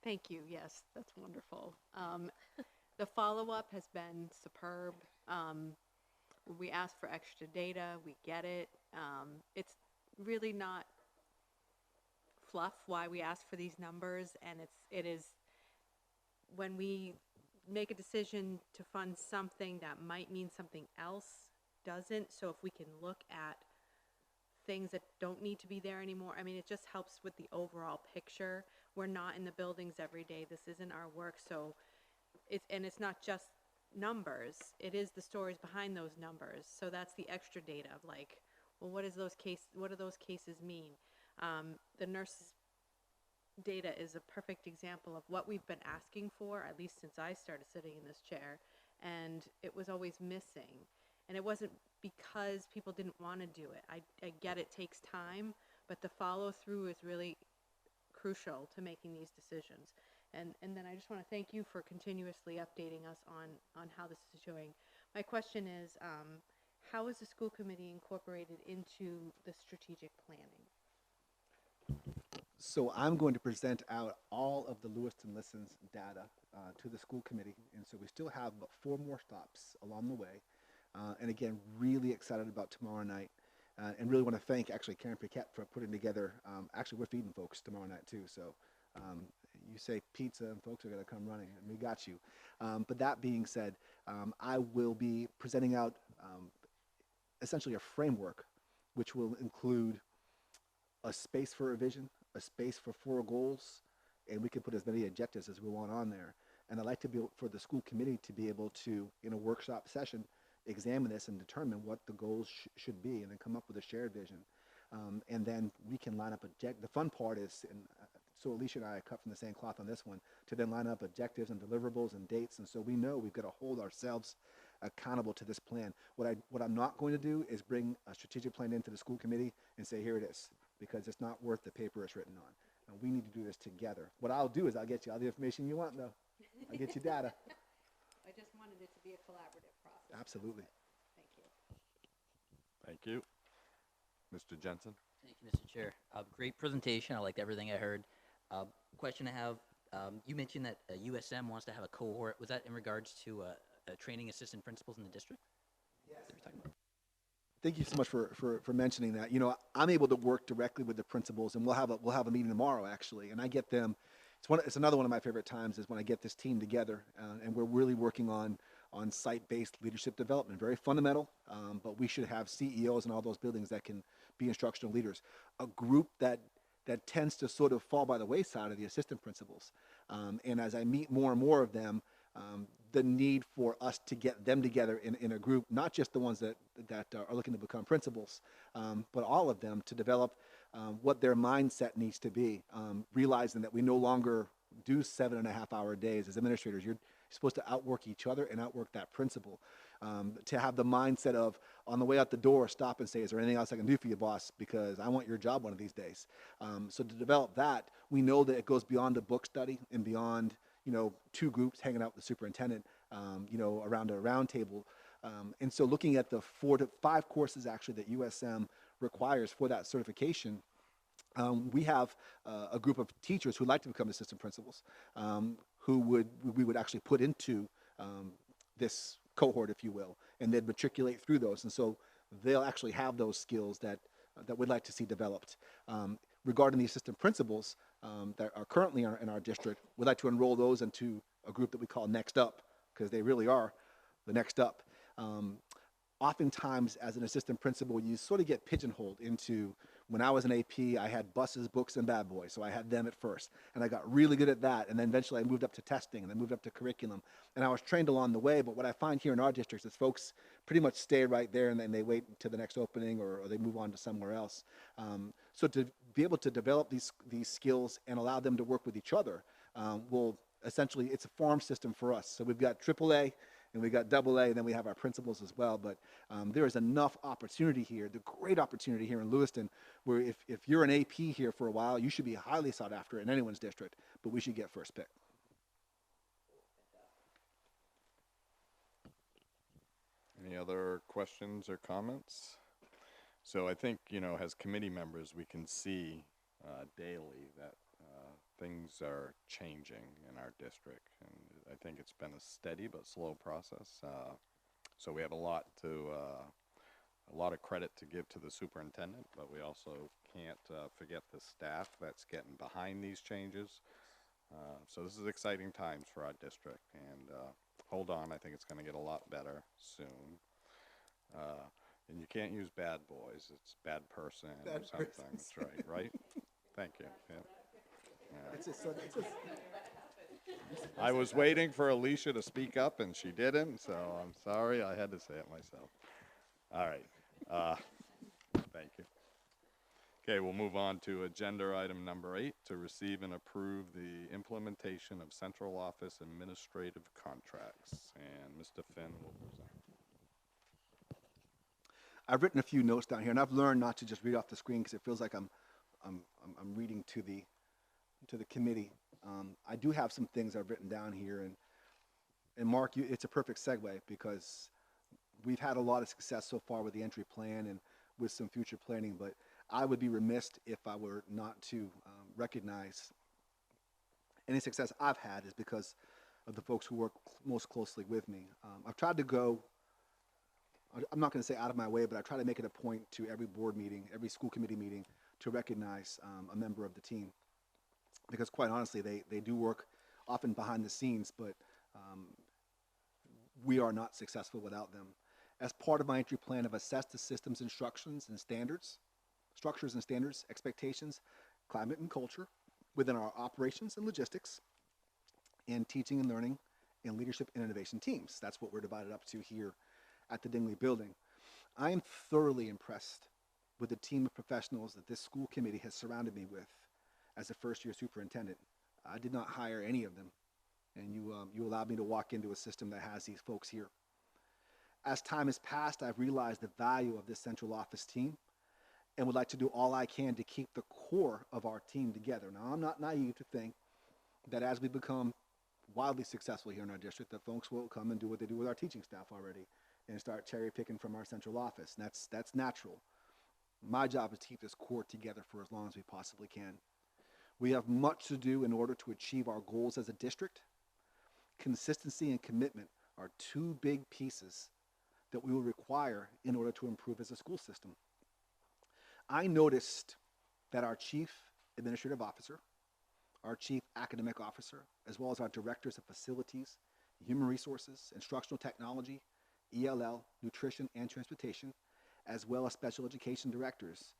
Thank you. Yes, that's wonderful. The follow-up has been superb. We asked for extra data. We get it. It's really not fluff why we ask for these numbers, and it is when we make a decision to fund something that might mean something else doesn't. So if we can look at things that don't need to be there anymore. I mean, it just helps with the overall picture. We're not in the buildings every day. This isn't our work, so it's not just numbers. It is the stories behind those numbers. So that's the extra data of like, well, what do those cases mean? The nurses data is a perfect example of what we've been asking for, at least since I started sitting in this chair, and it was always missing. And it wasn't because people didn't want to do it. I get it takes time, but the follow through is really crucial to making these decisions. And then I just want to thank you for continuously updating us on how this is doing. My question is, how is the school committee incorporated into the strategic planning? So I'm going to present out all of the Lewiston Listens data to the school committee, and so we still have about 4 more stops along the way. And again, really excited about tomorrow night, and really want to thank actually Karen Piquette for putting together. Actually, we're feeding folks tomorrow night too, so you say pizza and folks are going to come running, and we got you. But that being said, I will be presenting out essentially a framework, which will include a space for a vision, a space for 4 goals, and we can put as many objectives as we want on there. And I'd like to be able, for the school committee to be able to, in a workshop session, examine this and determine what the goals should be, and then come up with a shared vision. And then we can line up the fun part is, and so Alicia and I cut from the same cloth on this one, to then line up objectives and deliverables and dates. And so we know we've got to hold ourselves accountable to this plan. What I'm not going to do is bring a strategic plan into the school committee and say, here it is, because it's not worth the paper it's written on. And we need to do this together. What I'll do is I'll get you all the information you want, though. I'll get you data. I just wanted it to be a collaborative process. Absolutely. Thank you. Thank you. Mr. Jensen? Thank you, Mr. Chair. Great presentation. I liked everything I heard. Question I have, you mentioned that USM wants to have a cohort. Was that in regards to training assistant principals in the district? Yes. Thank you so much for mentioning that. You know, I'm able to work directly with the principals, and we'll have a meeting tomorrow actually, and I get them. It's another one of my favorite times is when I get this team together, and we're really working on site-based leadership development. Very fundamental, but we should have CEOs in all those buildings that can be instructional leaders. A group that tends to sort of fall by the wayside are the assistant principals, and as I meet more and more of them, the need for us to get them together in a group, not just the ones that are looking to become principals, but all of them to develop what their mindset needs to be, realizing that we no longer do 7.5-hour days as administrators. You're supposed to outwork each other and outwork that principal. To have the mindset of, on the way out the door, stop and say, is there anything else I can do for you, boss? Because I want your job one of these days. So to develop that, we know that it goes beyond a book study and beyond, 2 groups hanging out with the superintendent, around a round table. And so looking at the 4 to 5 courses actually that USM requires for that certification, we have a group of teachers who'd like to become assistant principals, who we would actually put into this cohort, if you will, and they'd matriculate through those. And so they'll actually have those skills that we'd like to see developed. Regarding the assistant principals that are currently in our district, we'd like to enroll those into a group that we call Next Up, because they really are the next up. Oftentimes, as an assistant principal, you sort of get pigeonholed into, when I was an AP, I had buses, books, and bad boys, so I had them at first, and I got really good at that, and then eventually I moved up to testing, and then moved up to curriculum, and I was trained along the way. But what I find here in our districts is folks pretty much stay right there, and then they wait until the next opening, or they move on to somewhere else. So to be able to develop these skills and allow them to work with each other will essentially, it's a farm system for us. So we've got AAA, and we got AA, and then we have our principals as well. But there is enough opportunity here, the great opportunity here in Lewiston, where if you're an AP here for a while, you should be highly sought after in anyone's district, but we should get first pick. Any other questions or comments? So I think, as committee members, we can see daily that things are changing in our district, and I think it's been a steady but slow process. So we have a lot of credit to give to the superintendent, but we also can't forget the staff that's getting behind these changes. So this is exciting times for our district, and hold on, I think it's going to get a lot better soon. And you can't use bad boys. It's bad person or Bad something. persons. That's right, right? Thank you. Yeah. It's just, it's just, I was waiting for Alicia to speak up, and she didn't, so I'm sorry. I had to say it myself. All right. Thank you. Okay, we'll move on to agenda item number 8, to receive and approve the implementation of central office administrative contracts. And Mr. Finn will present. I've written a few notes down here, and I've learned not to just read off the screen because it feels like I'm reading to the committee. I do have some things I've written down here, and Mark, it's a perfect segue because we've had a lot of success so far with the entry plan and with some future planning, but I would be remiss if I were not to recognize any success I've had is because of the folks who work most closely with me. I've tried to go, I'm not going to say out of my way, but I try to make it a point to every board meeting, every school committee meeting, to recognize a member of the team. Because quite honestly, they do work often behind the scenes, but we are not successful without them. As part of my entry plan, I've assessed the system's instructions and standards, structures and standards, expectations, climate and culture within our operations and logistics, and teaching and learning, and leadership and innovation teams. That's what we're divided up to here at the Dingley building. I am thoroughly impressed with the team of professionals that this school committee has surrounded me with as a first-year superintendent. I did not hire any of them, and you allowed me to walk into a system that has these folks here. As time has passed, I've realized the value of this central office team and would like to do all I can to keep the core of our team together. Now, I'm not naive to think that as we become wildly successful here in our district, that folks will come and do what they do with our teaching staff already and start cherry picking from our central office. And that's natural. My job is to keep this core together for as long as we possibly can. We have much to do in order to achieve our goals as a district. Consistency and commitment are two big pieces that we will require in order to improve as a school system. I noticed that our chief administrative officer, our chief academic officer, as well as our directors of facilities, human resources, instructional technology, ELL, nutrition, and transportation, as well as special education directors,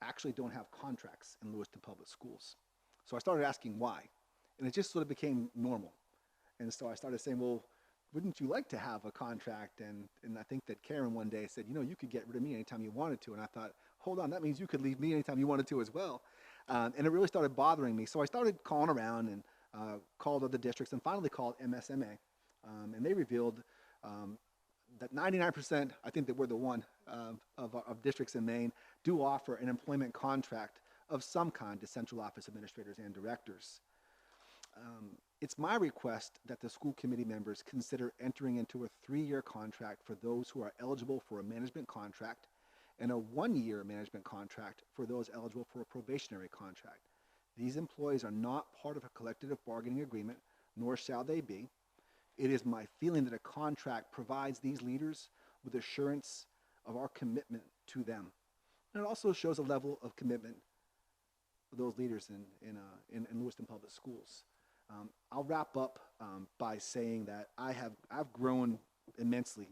actually don't have contracts in Lewiston Public Schools. So I started asking why, and it just sort of became normal. And so I started saying, well, wouldn't you like to have a contract? And I think that Karen one day said, you could get rid of me anytime you wanted to. And I thought, hold on, that means you could leave me anytime you wanted to as well. And it really started bothering me. So I started calling around and called other districts and finally called MSMA. And they revealed that 99%, I think that we're the one of districts in Maine, do offer an employment contract of some kind to central office administrators and directors. It's my request that the school committee members consider entering into a 3-year contract for those who are eligible for a management contract and a 1-year management contract for those eligible for a probationary contract. These employees are not part of a collective bargaining agreement, nor shall they be. It is my feeling that a contract provides these leaders with assurance of our commitment to them. And it also shows a level of commitment for those leaders in Lewiston Public Schools. I'll wrap up by saying that I've grown immensely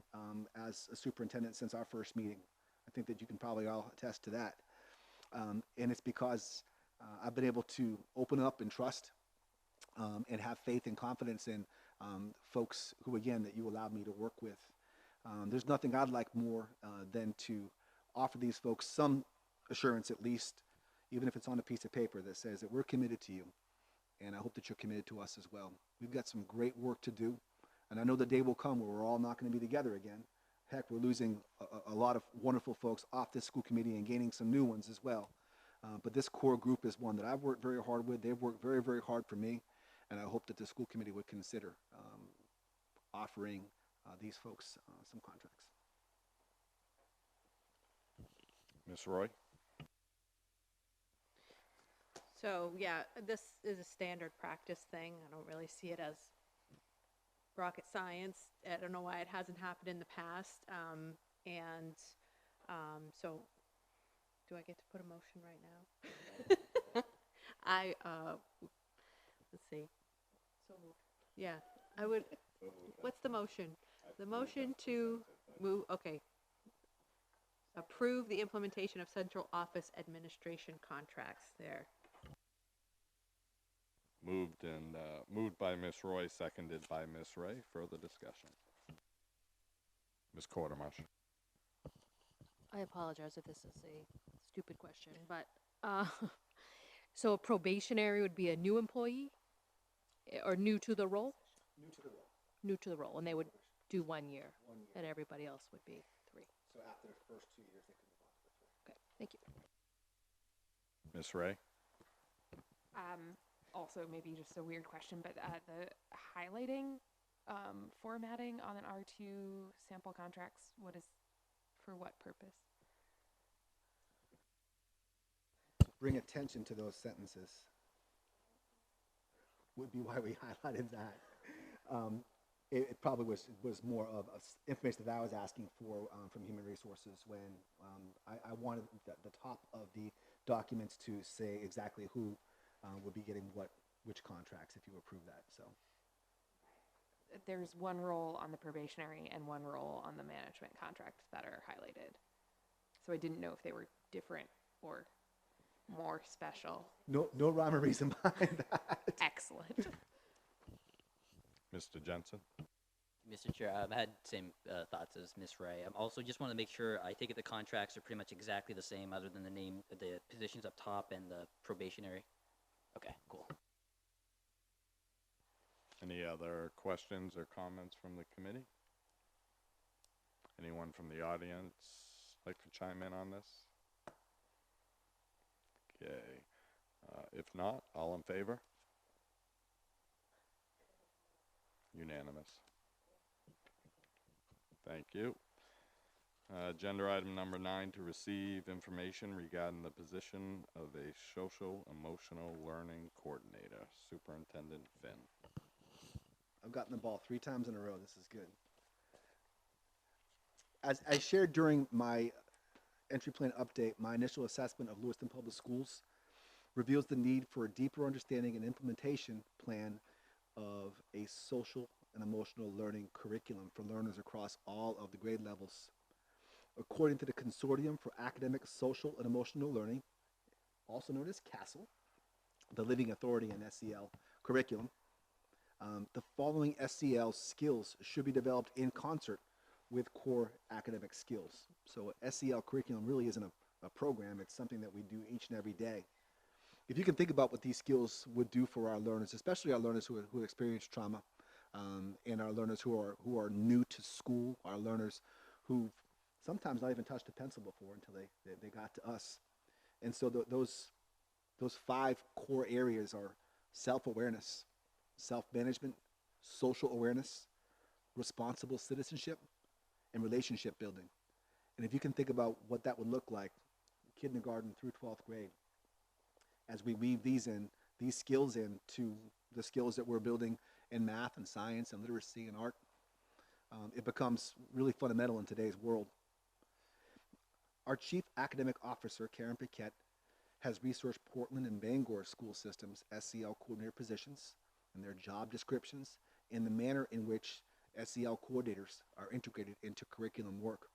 as a superintendent since our first meeting. I think that you can probably all attest to that. And it's because I've been able to open up and trust and have faith and confidence in folks who, again, that you allowed me to work with. There's nothing I'd like more than to offer these folks some assurance, at least, even if it's on a piece of paper, that says that we're committed to you. And I hope that you're committed to us as well. We've got some great work to do. And I know the day will come where we're all not going to be together again. Heck, we're losing a lot of wonderful folks off this school committee and gaining some new ones as well. But this core group is one that I've worked very hard with. They've worked very, very hard for me. And I hope that the school committee would consider offering these folks some contracts. Ms. Roy? So yeah, this is a standard practice thing. I don't really see it as rocket science. I don't know why it hasn't happened in the past. So do I get to put a motion right now? Let's see. So yeah, I would. What's the motion? The motion to move. Okay. approve the implementation of central office administration contracts there. Moved by Ms. Roy, seconded by Ms. Ray. Further discussion. Ms. Quartermash. I apologize if this is a stupid question, but, so a probationary would be a new employee? Or new to the role? New to the role. New to the role, and they would do 1 year, 1 year. and everybody else would be 3. So after the first 2 years, they can move on to the 3. Okay, thank you. Ms. Ray. Also, maybe just a weird question, but the highlighting formatting on an R2 sample contracts, for what purpose? Bring attention to those sentences would be why we highlighted that. It probably was more of information that I was asking for from Human Resources when I wanted the top of the documents to say exactly who would be getting which contracts if you approve that. So There's one role on the probationary and one role on the management contract that are highlighted. So I didn't know if they were different or more special. no rhyme or reason behind that. Excellent. Mr. Jensen. Mr. Chair, I had same thoughts as Ms. Ray. I also just want to make sure, I take it the contracts are pretty much exactly the same other than the name, the positions up top and the probationary? Okay, cool. Any other questions or comments from the committee? Anyone from the audience like to chime in on this? Okay. If not, all in favor? Unanimous. Thank you. Agenda item number 9, to receive information regarding the position of a social emotional learning coordinator. Superintendent Finn. I've gotten the ball 3 times in a row. This is good. As I shared during my entry plan update, my initial assessment of Lewiston Public Schools reveals the need for a deeper understanding and implementation plan of a social and emotional learning curriculum for learners across all of the grade levels. According to the Consortium for Academic, Social, and Emotional Learning, also known as CASEL, the Living Authority in SEL curriculum, the following SEL skills should be developed in concert with core academic skills. So SEL curriculum really isn't a program, it's something that we do each and every day. If you can think about what these skills would do for our learners, especially our learners who experience trauma, and our learners who are new to school, our learners who've sometimes not even touched a pencil before until they got to us. And so those 5 core areas are self-awareness, self-management, social awareness, responsible citizenship, and relationship building. And if you can think about what that would look like, kindergarten through 12th grade, as we weave these skills into the skills that we're building in math and science and literacy and art, it becomes really fundamental in today's world. Our Chief Academic Officer, Karen Piquette, has researched Portland and Bangor school systems' SEL coordinator positions and their job descriptions and the manner in which SEL coordinators are integrated into curriculum work.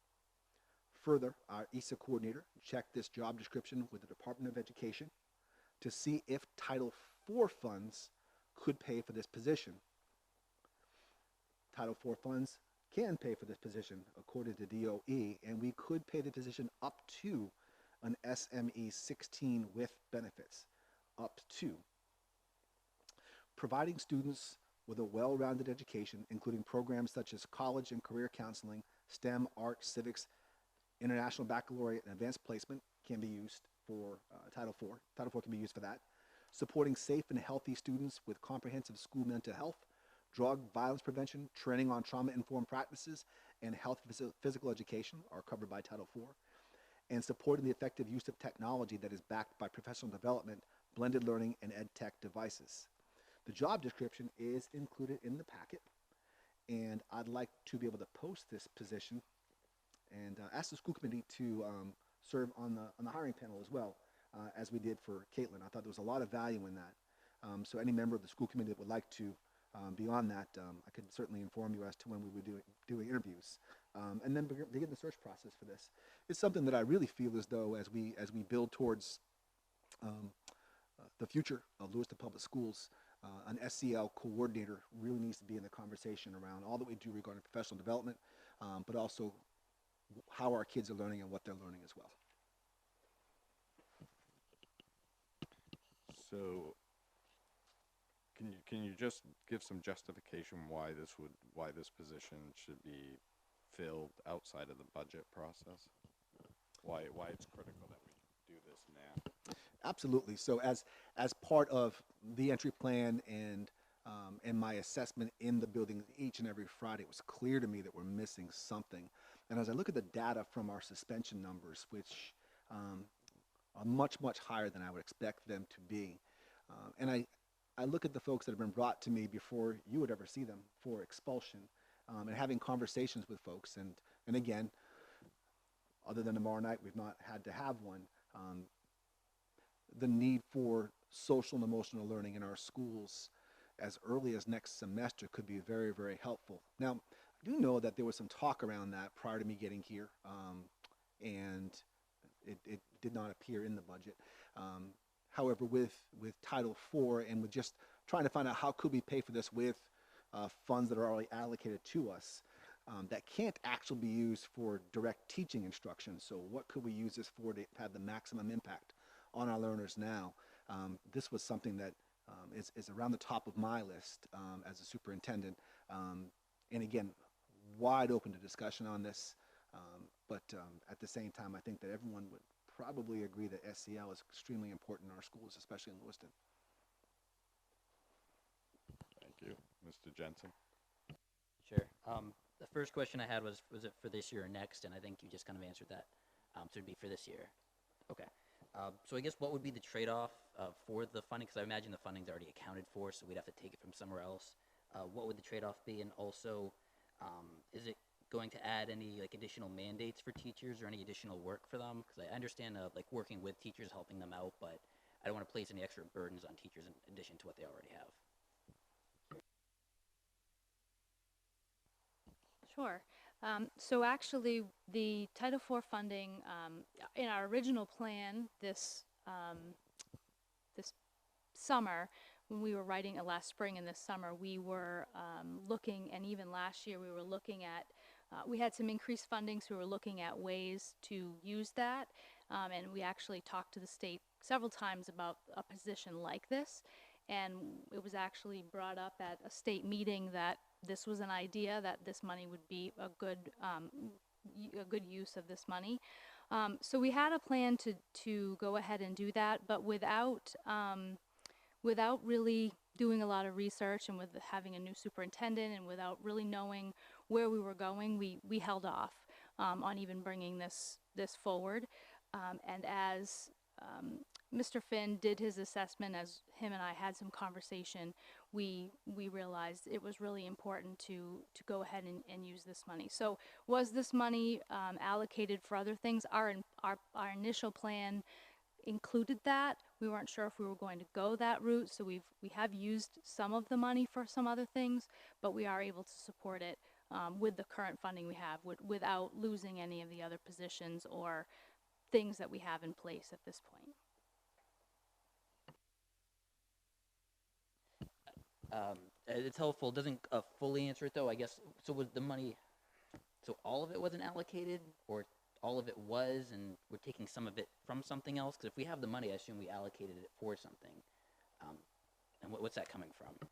Further, our ESA coordinator checked this job description with the Department of Education to see if Title IV funds could pay for this position. Title IV funds can pay for this position according to DOE, and we could pay the position up to an SME 16 with benefits, up to. Providing students with a well-rounded education, including programs such as college and career counseling, STEM, art, civics, international baccalaureate, and advanced placement can be used for Title IV. Title IV can be used for that. Supporting safe and healthy students with comprehensive school mental health, drug violence prevention, training on trauma-informed practices, and health physical education are covered by Title IV. And supporting the effective use of technology that is backed by professional development, blended learning, and ed tech devices. The job description is included in the packet, and I'd like to be able to post this position and ask the school committee to serve on the hiring panel as well, as we did for Caitlin. I thought there was a lot of value in that. So any member of the school committee that would like to Beyond that, I could certainly inform you as to when we would doing interviews, and then begin the search process for this. It's something that I really feel as though as we build towards um, the future of Lewiston Public Schools, an SCL coordinator really needs to be in the conversation around all that we do regarding professional development, but also how our kids are learning and what they're learning as well. So, can you just give some justification why this position should be filled outside of the budget process? Why it's critical that we do this now? Absolutely. So as part of the entry plan and my assessment in the building each and every Friday, it was clear to me that we're missing something. And as I look at the data from our suspension numbers, which are much higher than I would expect them to be, and I look at the folks that have been brought to me before you would ever see them for expulsion, and having conversations with folks, and again, other than tomorrow night, we've not had to have one. The need for social and emotional learning in our schools as early as next semester could be very helpful. Now, I do know that there was some talk around that prior to me getting here, and it did not appear in the budget. However, with Title IV and with just trying to find out how could we pay for this with funds that are already allocated to us, that can't actually be used for direct teaching instruction. So what could we use this for to have the maximum impact on our learners now? This was something that is around the top of my list as a superintendent. And again, wide open to discussion on this. But at the same time, I think that everyone would probably agree that SCL is extremely important in our schools, especially in Lewiston. Thank you. Mr. Jensen? Sure. The first question I had was it for this year or next? And I think you just kind of answered that. So it'd be for this year. Okay. So I guess what would be the trade-off for the funding? Because I imagine the funding's already accounted for, so we'd have to take it from somewhere else. What would the trade-off be? And also, is it going to add any additional mandates for teachers or any additional work for them? Because I understand working with teachers, helping them out, but I don't want to place any extra burdens on teachers in addition to what they already have. Sure. So actually, the Title IV funding in our original plan this summer, when we were writing it last spring and this summer, we were looking, and even last year we were looking at, we had some increased funding, so we were looking at ways to use that, and we actually talked to the state several times about a position like this, and it was actually brought up at a state meeting that this was an idea, that this money would be a good use of this money. So we had a plan to go ahead and do that, but without really doing a lot of research and with having a new superintendent and without really knowing where we were going, we held off on even bringing this forward. And as Mr. Finn did his assessment, as him and I had some conversation, we realized it was really important to go ahead and use this money. So was this money allocated for other things? Our initial plan included that. We weren't sure if we were going to go that route, so we have used some of the money for some other things, but we are able to support it with the current funding we have without losing any of the other positions or things that we have in place at this point. It's helpful. It doesn't fully answer it, though, I guess. So was the money, so all of it wasn't allocated, or all of it was, and we're taking some of it from something else? Because if we have the money, I assume we allocated it for something. And what's that coming from?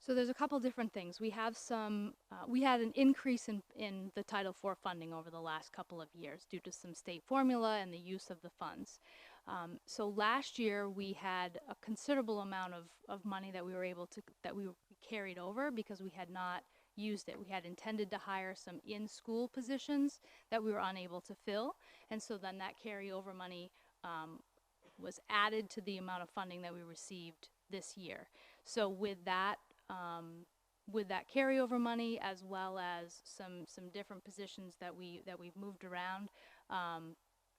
So there's a couple different things. We have some, we had an increase in the Title IV funding over the last couple of years due to some state formula and the use of the funds. So last year we had a considerable amount of money that we were able to, that we carried over because we had not used it. We had intended to hire some in-school positions that we were unable to fill, and so then that carryover money was added to the amount of funding that we received this year. So with that carryover money, as well as some different positions that we've moved around,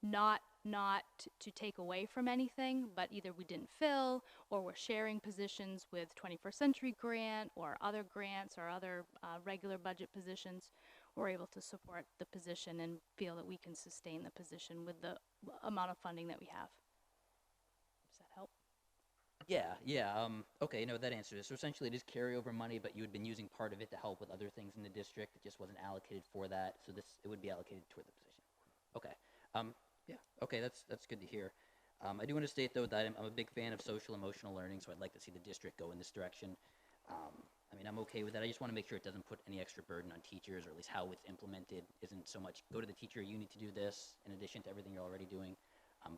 not not to take away from anything, but either we didn't fill, or we're sharing positions with 21st Century Grant or other grants or other regular budget positions, we're able to support the position and feel that we can sustain the position with the amount of funding that we have. Does that help? Yeah. Okay, no, that answers it. So essentially, it is carryover money, but you had been using part of it to help with other things in the district. It just wasn't allocated for that. So it would be allocated toward the position. Okay. Yeah. Okay, that's good to hear. I do want to state though that I'm a big fan of social emotional learning, so I'd like to see the district go in this direction. I mean, I'm okay with that. I just want to make sure it doesn't put any extra burden on teachers, or at least how it's implemented isn't so much go to the teacher, you need to do this in addition to everything you're already doing.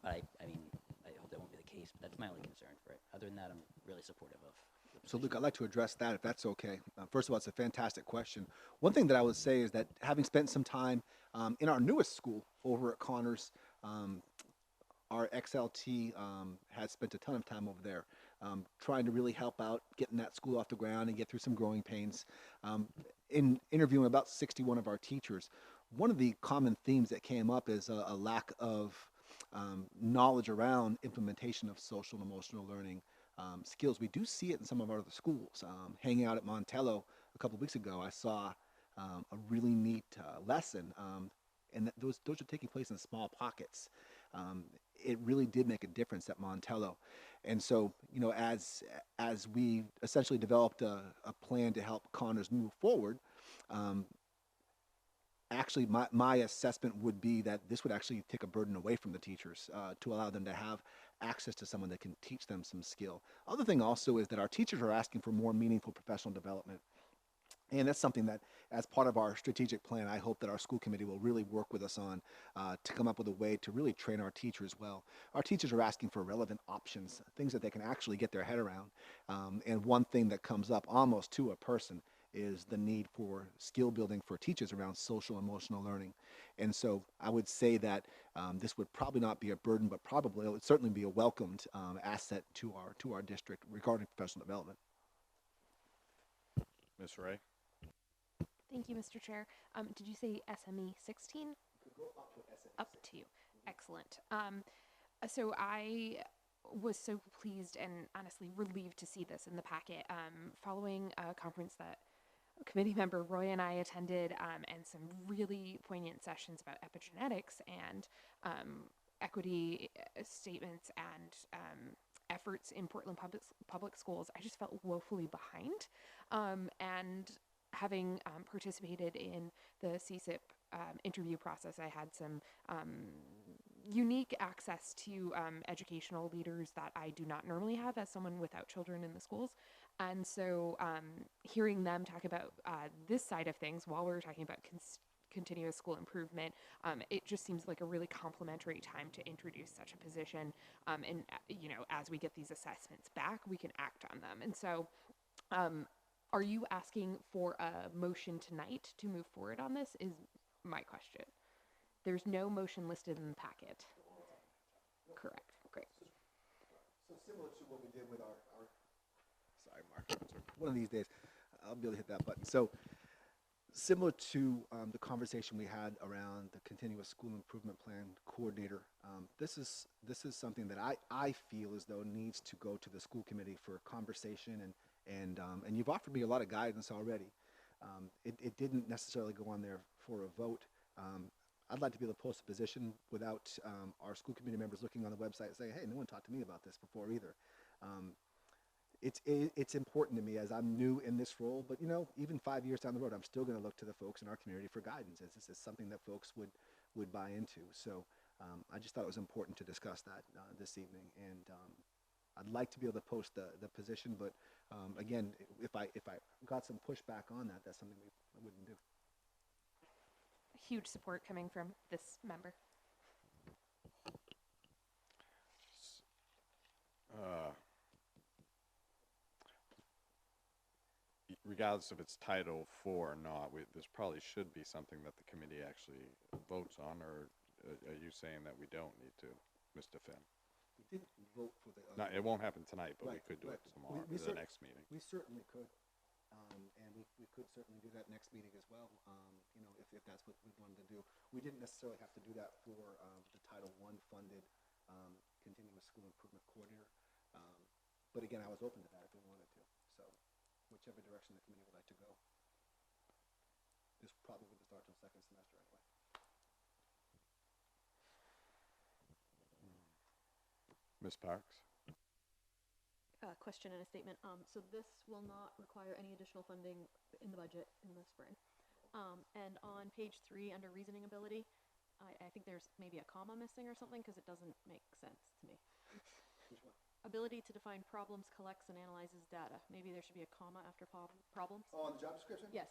But I mean, I hope that won't be the case. But that's my only concern for it. Other than that, I'm really supportive of. So, Luke, I'd like to address that if that's okay. First of all, it's a fantastic question. One thing that I would say is that having spent some time in our newest school over at Connors, our XLT has spent a ton of time over there trying to really help out getting that school off the ground and get through some growing pains. In interviewing about 61 of our teachers, one of the common themes that came up is a lack of knowledge around implementation of social and emotional learning skills. We do see it in some of our other schools. Hanging out at Montello a couple of weeks ago, I saw a really neat lesson, and those are taking place in small pockets. It really did make a difference at Montello. And so, as we essentially developed a plan to help Connors move forward, actually my assessment would be that this would actually take a burden away from the teachers to allow them to have access to someone that can teach them some skill. Other thing also is that our teachers are asking for more meaningful professional development. And that's something that, as part of our strategic plan, I hope that our school committee will really work with us on to come up with a way to really train our teachers well. Our teachers are asking for relevant options, things that they can actually get their head around. And one thing that comes up almost to a person is the need for skill building for teachers around social emotional learning. And so I would say that this would probably not be a burden, but probably it would certainly be a welcomed asset to our district regarding professional development. Ms. Ray? Thank you, Mr. Chair. Did you say SME 16? Up to. Excellent. So I was so pleased and honestly relieved to see this in the packet following a conference that committee member Roy and I attended, and some really poignant sessions about epigenetics and equity statements and efforts in Portland public schools. I just felt woefully behind, and having participated in the CSIP interview process, I had some unique access to educational leaders that I do not normally have as someone without children in the schools. And so hearing them talk about this side of things while we were talking about continuous school improvement, it just seems like a really complimentary time to introduce such a position. And, as we get these assessments back, we can act on them. And so are you asking for a motion tonight to move forward on this is my question. There's no motion listed in the packet. Correct. Great. So similar to what we did with our sorry, Mark. One of these days, I'll be able to hit that button. So similar to the conversation we had around the continuous school improvement plan coordinator, this is something that I feel as though needs to go to the school committee for conversation, and you've offered me a lot of guidance already. It didn't necessarily go on there for a vote. I'd like to be able to post a position without our school committee members looking on the website and saying, hey, no one talked to me about this before either. It's important to me as I'm new in this role, but even 5 years down the road, I'm still going to look to the folks in our community for guidance, as this is something that folks would buy into. So I just thought it was important to discuss that this evening, and I'd like to be able to post the position, but again, if I got some pushback on that, that's something we wouldn't do. Huge support coming from this member. Regardless if it's Title IV or not, this probably should be something that the committee actually votes on, or are you saying that we don't need to, Mr. Finn? We didn't vote for the. No, it won't happen tonight, but Right, we could do right. it tomorrow, We the next meeting. We certainly could. And we could certainly do that next meeting as well, if that's what we wanted to do. We didn't necessarily have to do that for the Title I funded continuous school improvement coordinator. But again, I was open to that if we wanted to. So whichever direction the committee would like to go. This probably wouldn't start till second semester anyway. Ms. Parks? Question and a statement. So this will not require any additional funding in the budget in the spring. And on page 3, under reasoning ability, I think there's maybe a comma missing or something because it doesn't make sense to me. Which one? Ability to define problems, collects, and analyzes data. Maybe there should be a comma after problems. Oh, on the job description? Yes.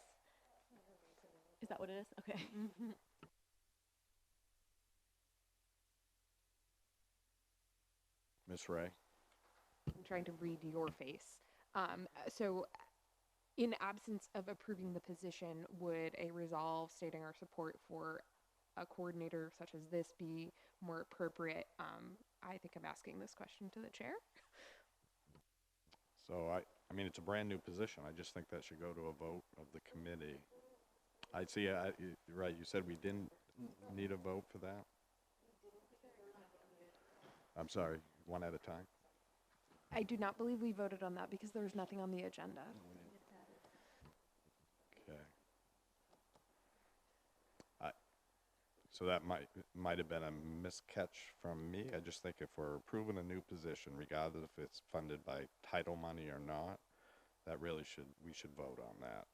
Is that what it is? Okay. Ms. Ray? I'm trying to read your face. So in absence of approving the position, would a resolve stating our support for a coordinator such as this be more appropriate? I think I'm asking this question to the chair. So I mean, it's a brand new position. I just think that should go to a vote of the committee. I see, you're right, you said we didn't need a vote for that? I'm sorry, one at a time? I do not believe we voted on that because there was nothing on the agenda. Okay. So that might have been a miscatch from me. I just think if we're approving a new position, regardless if it's funded by title money or not, that really we should vote on that.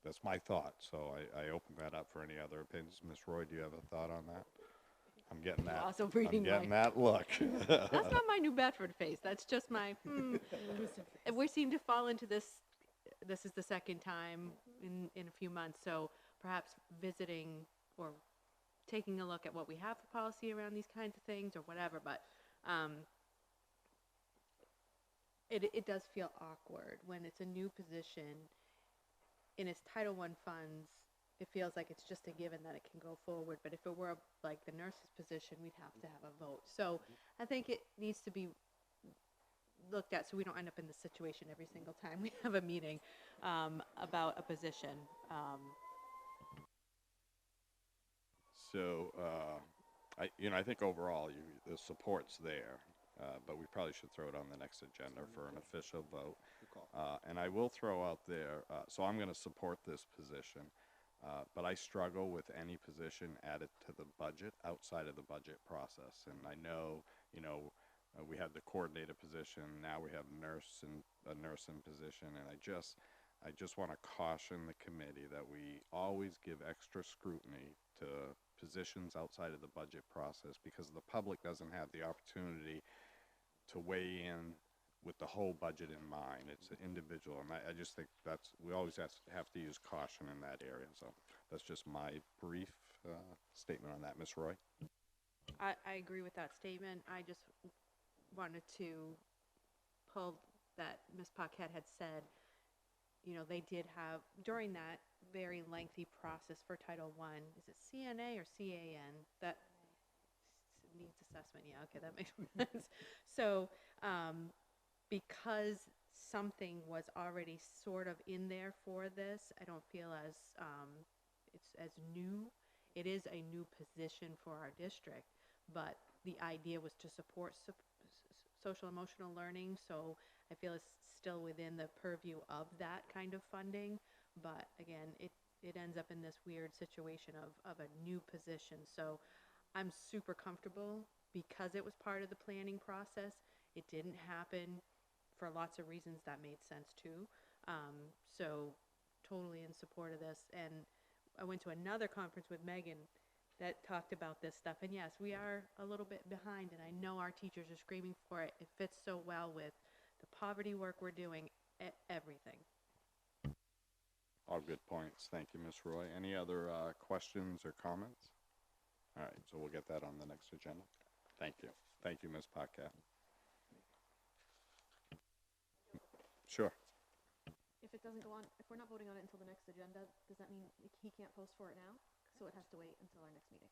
That's my thought. So I open that up for any other opinions. Ms. Roy, do you have a thought on that? I'm getting that. Also reading I'm getting that look. That's not my New Bedford face. That's just my, And we seem to fall into this. This is the second time in a few months. So perhaps visiting or taking a look at what we have for policy around these kinds of things or whatever. But it does feel awkward when it's a new position in its Title I funds. It feels like it's just a given that it can go forward. But if it were like the nurse's position, we'd have to have a vote. So I think it needs to be looked at so we don't end up in this situation every single time we have a meeting about a position. So, I think overall the support's there, but we probably should throw it on the next agenda for an official vote. Good call. And I will throw out there, so I'm going to support this position, but I struggle with any position added to the budget outside of the budget process. And I know, we have the coordinator position, now we have a nursing position, and I just want to caution the committee that we always give extra scrutiny to positions outside of the budget process because the public doesn't have the opportunity to weigh in with the whole budget in mind. It's an individual, and I just think we always have to use caution in that area. So that's just my brief statement on that. Ms. Roy? I agree with that statement. I just wanted to pull that Ms. Paquette had said, they did have, during that very lengthy process for Title I, is it CNA or CAN? That needs assessment. Yeah, okay, that makes more sense. So because something was already sort of in there for this, I don't feel as it's as new. It is a new position for our district, but the idea was to support social emotional learning, so I feel it's still within the purview of that kind of funding. But again, it ends up in this weird situation of a new position. So I'm super comfortable because it was part of the planning process. It didn't happen for lots of reasons that made sense too. So totally in support of this. And I went to another conference with Megan that talked about this stuff. And yes, we are a little bit behind, and I know our teachers are screaming for it. It fits so well with the poverty work we're doing, everything. All good points. Thank you, Ms. Roy. Any other questions or comments? All right, so we'll get that on the next agenda. Thank you. Thank you, Ms. Paquette. Sure. If it doesn't go on, if we're not voting on it until the next agenda, does that mean he can't post for it now? So it has to wait until our next meeting?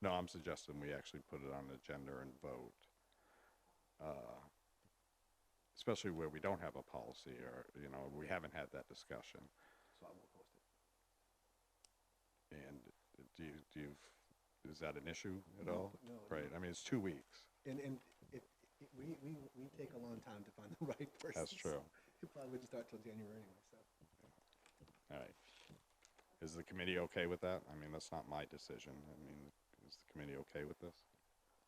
No, I'm suggesting we actually put it on the agenda and vote. Especially where we don't have a policy or, we haven't had that discussion. So I won't post it. And is that an issue at No, all? no, Right, I mean, it's 2 weeks. And we take a long time to find the right person. That's true. It probably wouldn't start till January anyway, so. All right. Is the committee okay with that? I mean, that's not my decision. I mean, is the committee okay with this?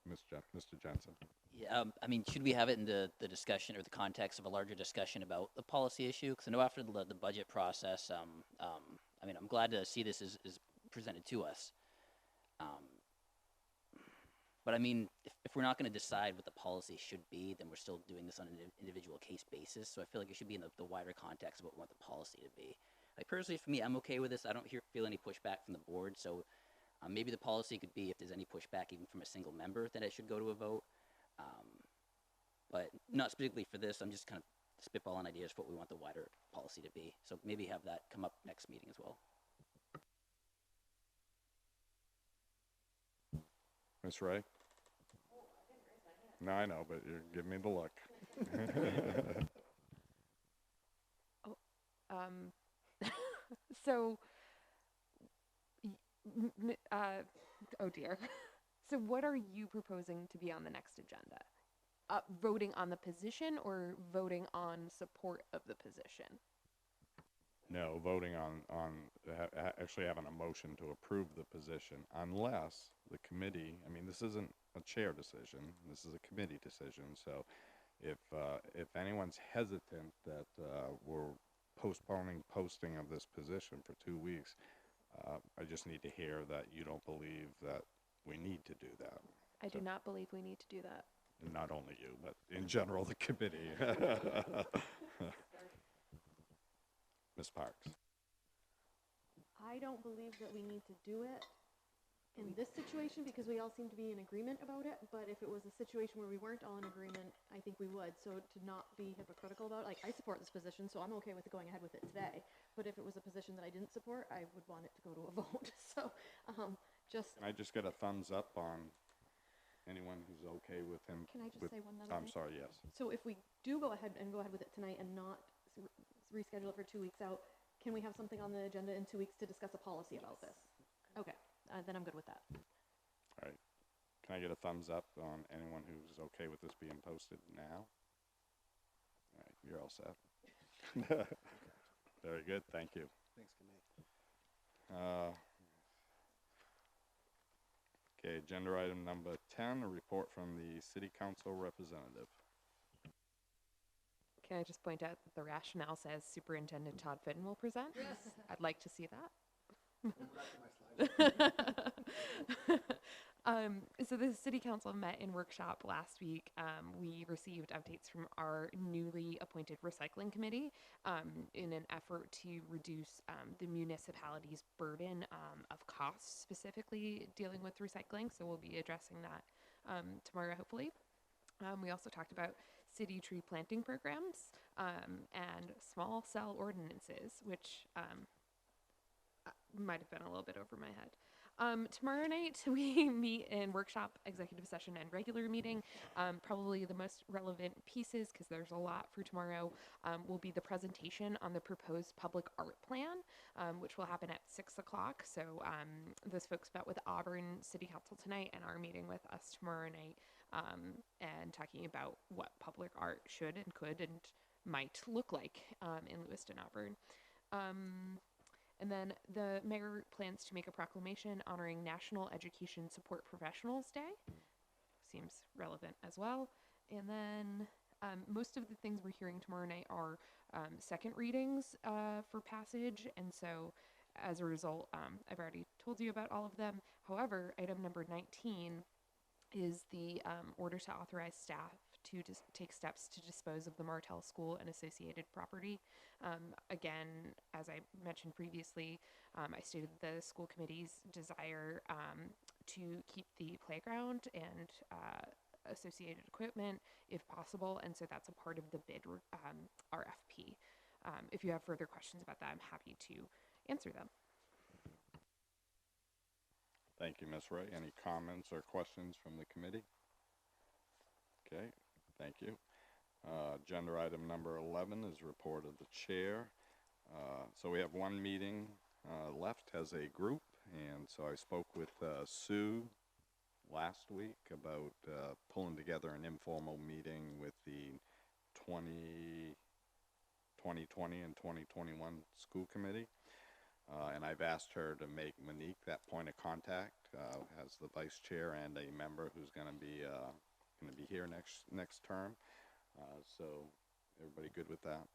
Mr. Jensen? Yeah, I mean, should we have it in the discussion or the context of a larger discussion about the policy issue? Because I know after the budget process, I mean, I'm glad to see this is presented to us. But I mean, if we're not going to decide what the policy should be, then we're still doing this on an individual case basis. So I feel like it should be in the wider context of what we want the policy to be. Like personally, for me, I'm okay with this. I don't feel any pushback from the board. So maybe the policy could be if there's any pushback even from a single member that it should go to a vote. But not specifically for this. I'm just kind of spitballing ideas for what we want the wider policy to be. So maybe have that come up next meeting as well. Ms. Ray? No, I know, but you're giving me the look. So, oh dear. So what are you proposing to be on the next agenda? Voting on the position or voting on support of the position? No, voting on actually having a motion to approve the position unless the committee, I mean, this isn't a chair decision, this is a committee decision. So if anyone's hesitant that we're postponing posting of this position for 2 weeks, I just need to hear that you don't believe that we need to do that. I do not believe we need to do that. Not only you, but in general, the committee. Ms. Parks. I don't believe that we need to do it in this situation because we all seem to be in agreement about it. But if it was a situation where we weren't all in agreement, I think we would. So to not be hypocritical about it, like I support this position, so I'm okay with going ahead with it today. But if it was a position that I didn't support, I would want it to go to a vote. So just. Can I just get a thumbs up on anyone who's okay with him? Can I just say one other I'm thing? sorry, yes. So if we do go ahead with it tonight and not reschedule it for 2 weeks out, can we have something on the agenda in 2 weeks to discuss a policy about this? Okay, then I'm good with that. All right. Can I get a thumbs up on anyone who's okay with this being posted now? All right, you're all set. Very good, thank you. Thanks, committee. Okay, agenda item number 10, a report from the city council representative. Can I just point out that the rationale says Superintendent Todd Fitton will present? Yes. I'd like to see that. So the city council met in workshop last week. We received updates from our newly appointed recycling committee in an effort to reduce the municipality's burden of costs, specifically dealing with recycling. So we'll be addressing that tomorrow, hopefully. We also talked about city tree planting programs and small cell ordinances, which might have been a little bit over my head. Tomorrow night, we meet in workshop, executive session, and regular meeting. Probably the most relevant pieces, because there's a lot for tomorrow, will be the presentation on the proposed public art plan, which will happen at 6 o'clock. So those folks met with Auburn City Council tonight and are meeting with us tomorrow night and talking about what public art should and could and might look like in Lewiston, Auburn. And then the mayor plans to make a proclamation honoring National Education Support Professionals Day. Seems relevant as well. And then most of the things we're hearing tomorrow night are second readings for passage. And so as a result, I've already told you about all of them. However, item number 19 is the order to authorize staff to take steps to dispose of the Martell School and associated property. Again, as I mentioned previously, I stated the school committee's desire to keep the playground and associated equipment if possible, and so that's a part of the bid RFP. If you have further questions about that, I'm happy to answer them. Thank you, Ms. Ray. Any comments or questions from the committee? Okay, thank you. Agenda item number 11 is report of the chair. So we have one meeting left as a group, and so I spoke with Sue last week about pulling together an informal meeting with the 2020 and 2021 school committee. And I've asked her to make Monique that point of contact as the vice chair and a member who's going to be here next term. So everybody good with that?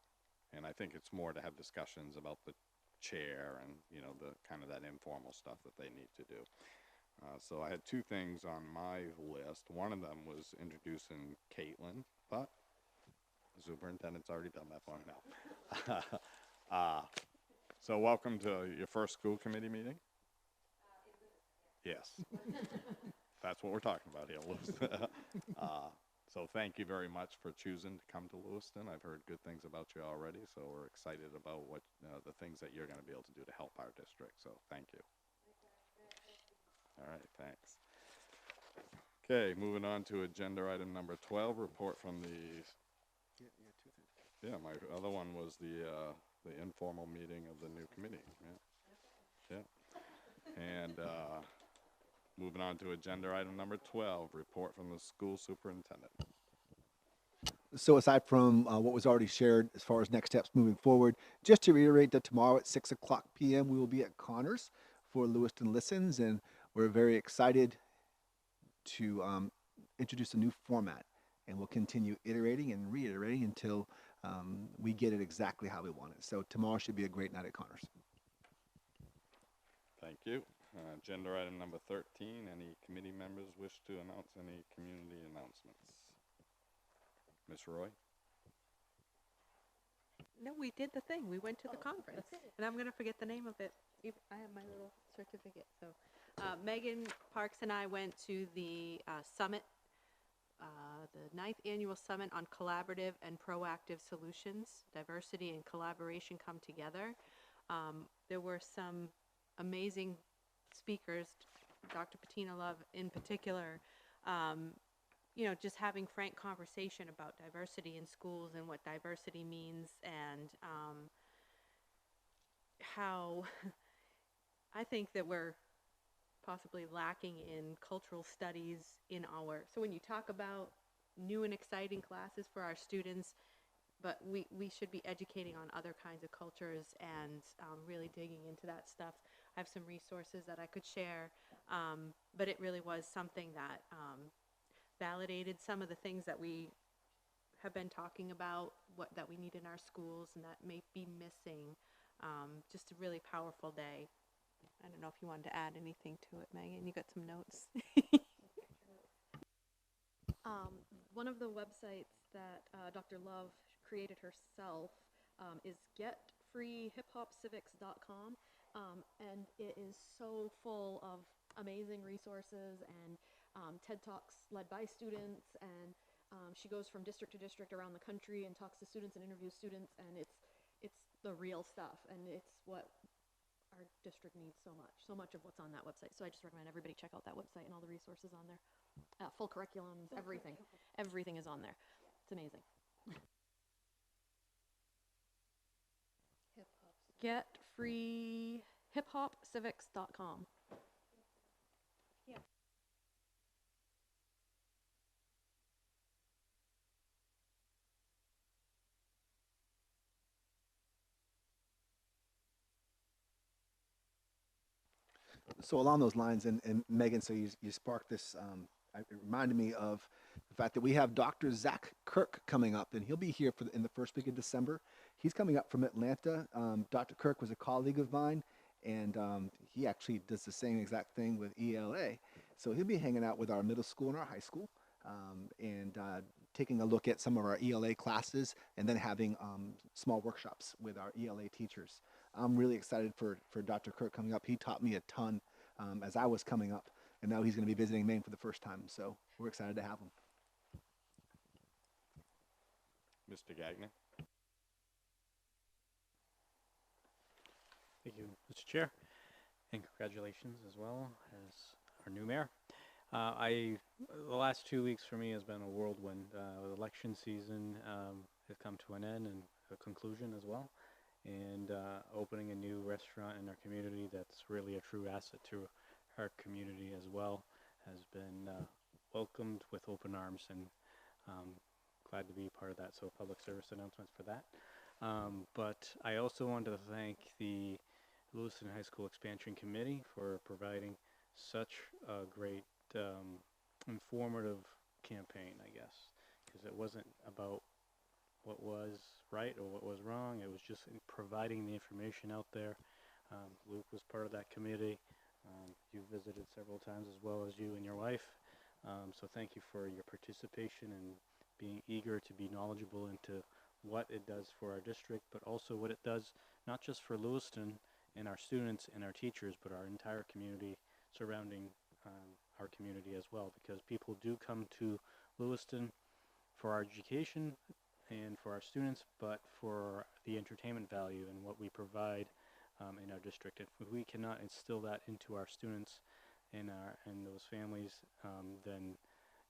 And I think it's more to have discussions about the chair and, you know, the kind of that informal stuff that they need to do. So I had two things on my list. One of them was introducing Caitlin, but the superintendent's already done that for me now. So welcome to your first school committee meeting. Yes. That's what we're talking about here, Lewiston. So thank you very much for choosing to come to Lewiston. I've heard good things about you already, so we're excited about what the things that you're going to be able to do to help our district. So thank you. All right, thanks. Okay, moving on to agenda item number 12, report from the. Yeah, my other one was the informal meeting of the new committee. Yeah. And moving on to agenda item number 12, report from the school superintendent. So aside from what was already shared as far as next steps moving forward, just to reiterate that tomorrow at 6:00 p.m. we will be at Connors for Lewiston Listens, and we're very excited to introduce a new format, and we'll continue iterating and reiterating until we get it exactly how we want it. So tomorrow should be a great night at Connors. Thank you. Agenda item number 13, any committee members wish to announce any community announcements? Ms. Roy? No, we did the thing. We went to the conference. And I'm going to forget the name of it. I have my little certificate. So Megan Parks and I went to the summit, the 9th annual summit on collaborative and proactive solutions. Diversity and collaboration come together. There were some amazing speakers, Dr. Patina Love in particular, you know, just having frank conversation about diversity in schools and what diversity means, and how I think that we're possibly lacking in cultural studies in our, so when you talk about new and exciting classes for our students, but we should be educating on other kinds of cultures and really digging into that stuff. I have some resources that I could share, but it really was something that validated some of the things that we have been talking about, that we need in our schools and that may be missing. Just a really powerful day. I don't know if you wanted to add anything to it, Megan. You got some notes. One of the websites that Dr. Love created herself is getfreehiphopcivics.com, and it is so full of amazing resources and TED Talks led by students, and she goes from district to district around the country and talks to students and interviews students, and it's the real stuff, and it's what our district needs so much of what's on that website. So I just recommend everybody check out that website and all the resources on there. Full curriculums, everything is on there. It's amazing. Getfreehiphopcivics.com. So along those lines, and Megan, so you sparked this, it reminded me of the fact that we have Dr. Zach Kirk coming up, and he'll be here in the first week of December. He's coming up from Atlanta. Dr. Kirk was a colleague of mine, and he actually does the same exact thing with ELA. So he'll be hanging out with our middle school and our high school, and taking a look at some of our ELA classes, and then having small workshops with our ELA teachers. I'm really excited for Dr. Kirk coming up. He taught me a ton as I was coming up, and now he's going to be visiting Maine for the first time. So we're excited to have him. Mr. Gagnon? Thank you, Mr. Chair. And congratulations as well as our new mayor. The last 2 weeks for me has been a whirlwind. Election season has come to an end and a conclusion as well. And opening a new restaurant in our community that's really a true asset to our community as well has been welcomed with open arms, and glad to be part of that. So public service announcements for that. But I also wanted to thank the Lewiston High School Expansion Committee for providing such a great informative campaign, I guess, because it wasn't about what was right or what was wrong. It was just providing the information out there. Luke was part of that committee. You visited several times, as well as you and your wife. So thank you for your participation and being eager to be knowledgeable into what it does for our district, but also what it does not just for Lewiston and our students and our teachers, but our entire community surrounding our community as well, because people do come to Lewiston for our education and for our students, but for the entertainment value and what we provide in our district. If we cannot instill that into our students and those families, then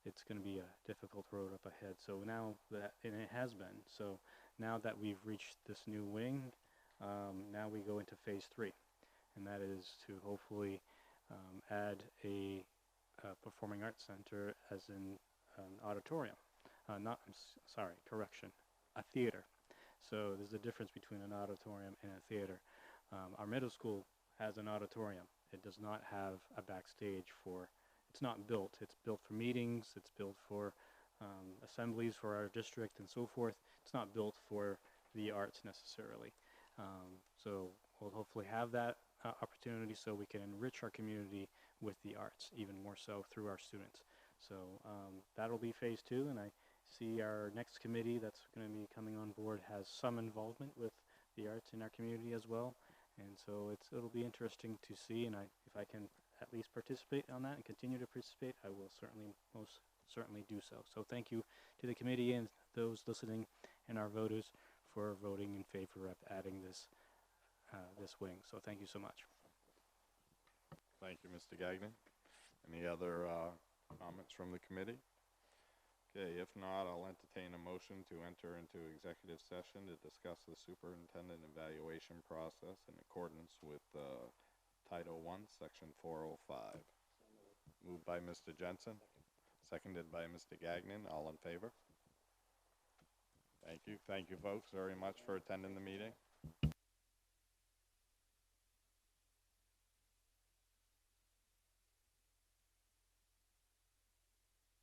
it's going to be a difficult road up ahead. So now that, and it has been, so now that we've reached this new wing, now we go into phase 3, and that is to hopefully add a performing arts center, as in an auditorium. Correction, a theater. So there's a difference between an auditorium and a theater. Our middle school has an auditorium. It does not have a backstage for, it's not built. It's built for meetings. It's built for assemblies for our district and so forth. It's not built for the arts necessarily. So we'll hopefully have that opportunity so we can enrich our community with the arts even more so through our students. So that'll be phase 2, and I see our next committee that's going to be coming on board has some involvement with the arts in our community as well. And so it'll be interesting to see, and if I can at least participate on that and continue to participate, I will most certainly do so. So thank you to the committee and those listening and our voters for voting in favor of adding this wing. So thank you so much. Thank you, Mr. Gagnon. Any other comments from the committee? Okay, if not, I'll entertain a motion to enter into executive session to discuss the superintendent evaluation process in accordance with Title I, Section 405. Moved by Mr. Jensen, seconded by Mr. Gagnon. All in favor? Thank you. Thank you, folks, very much for attending the meeting.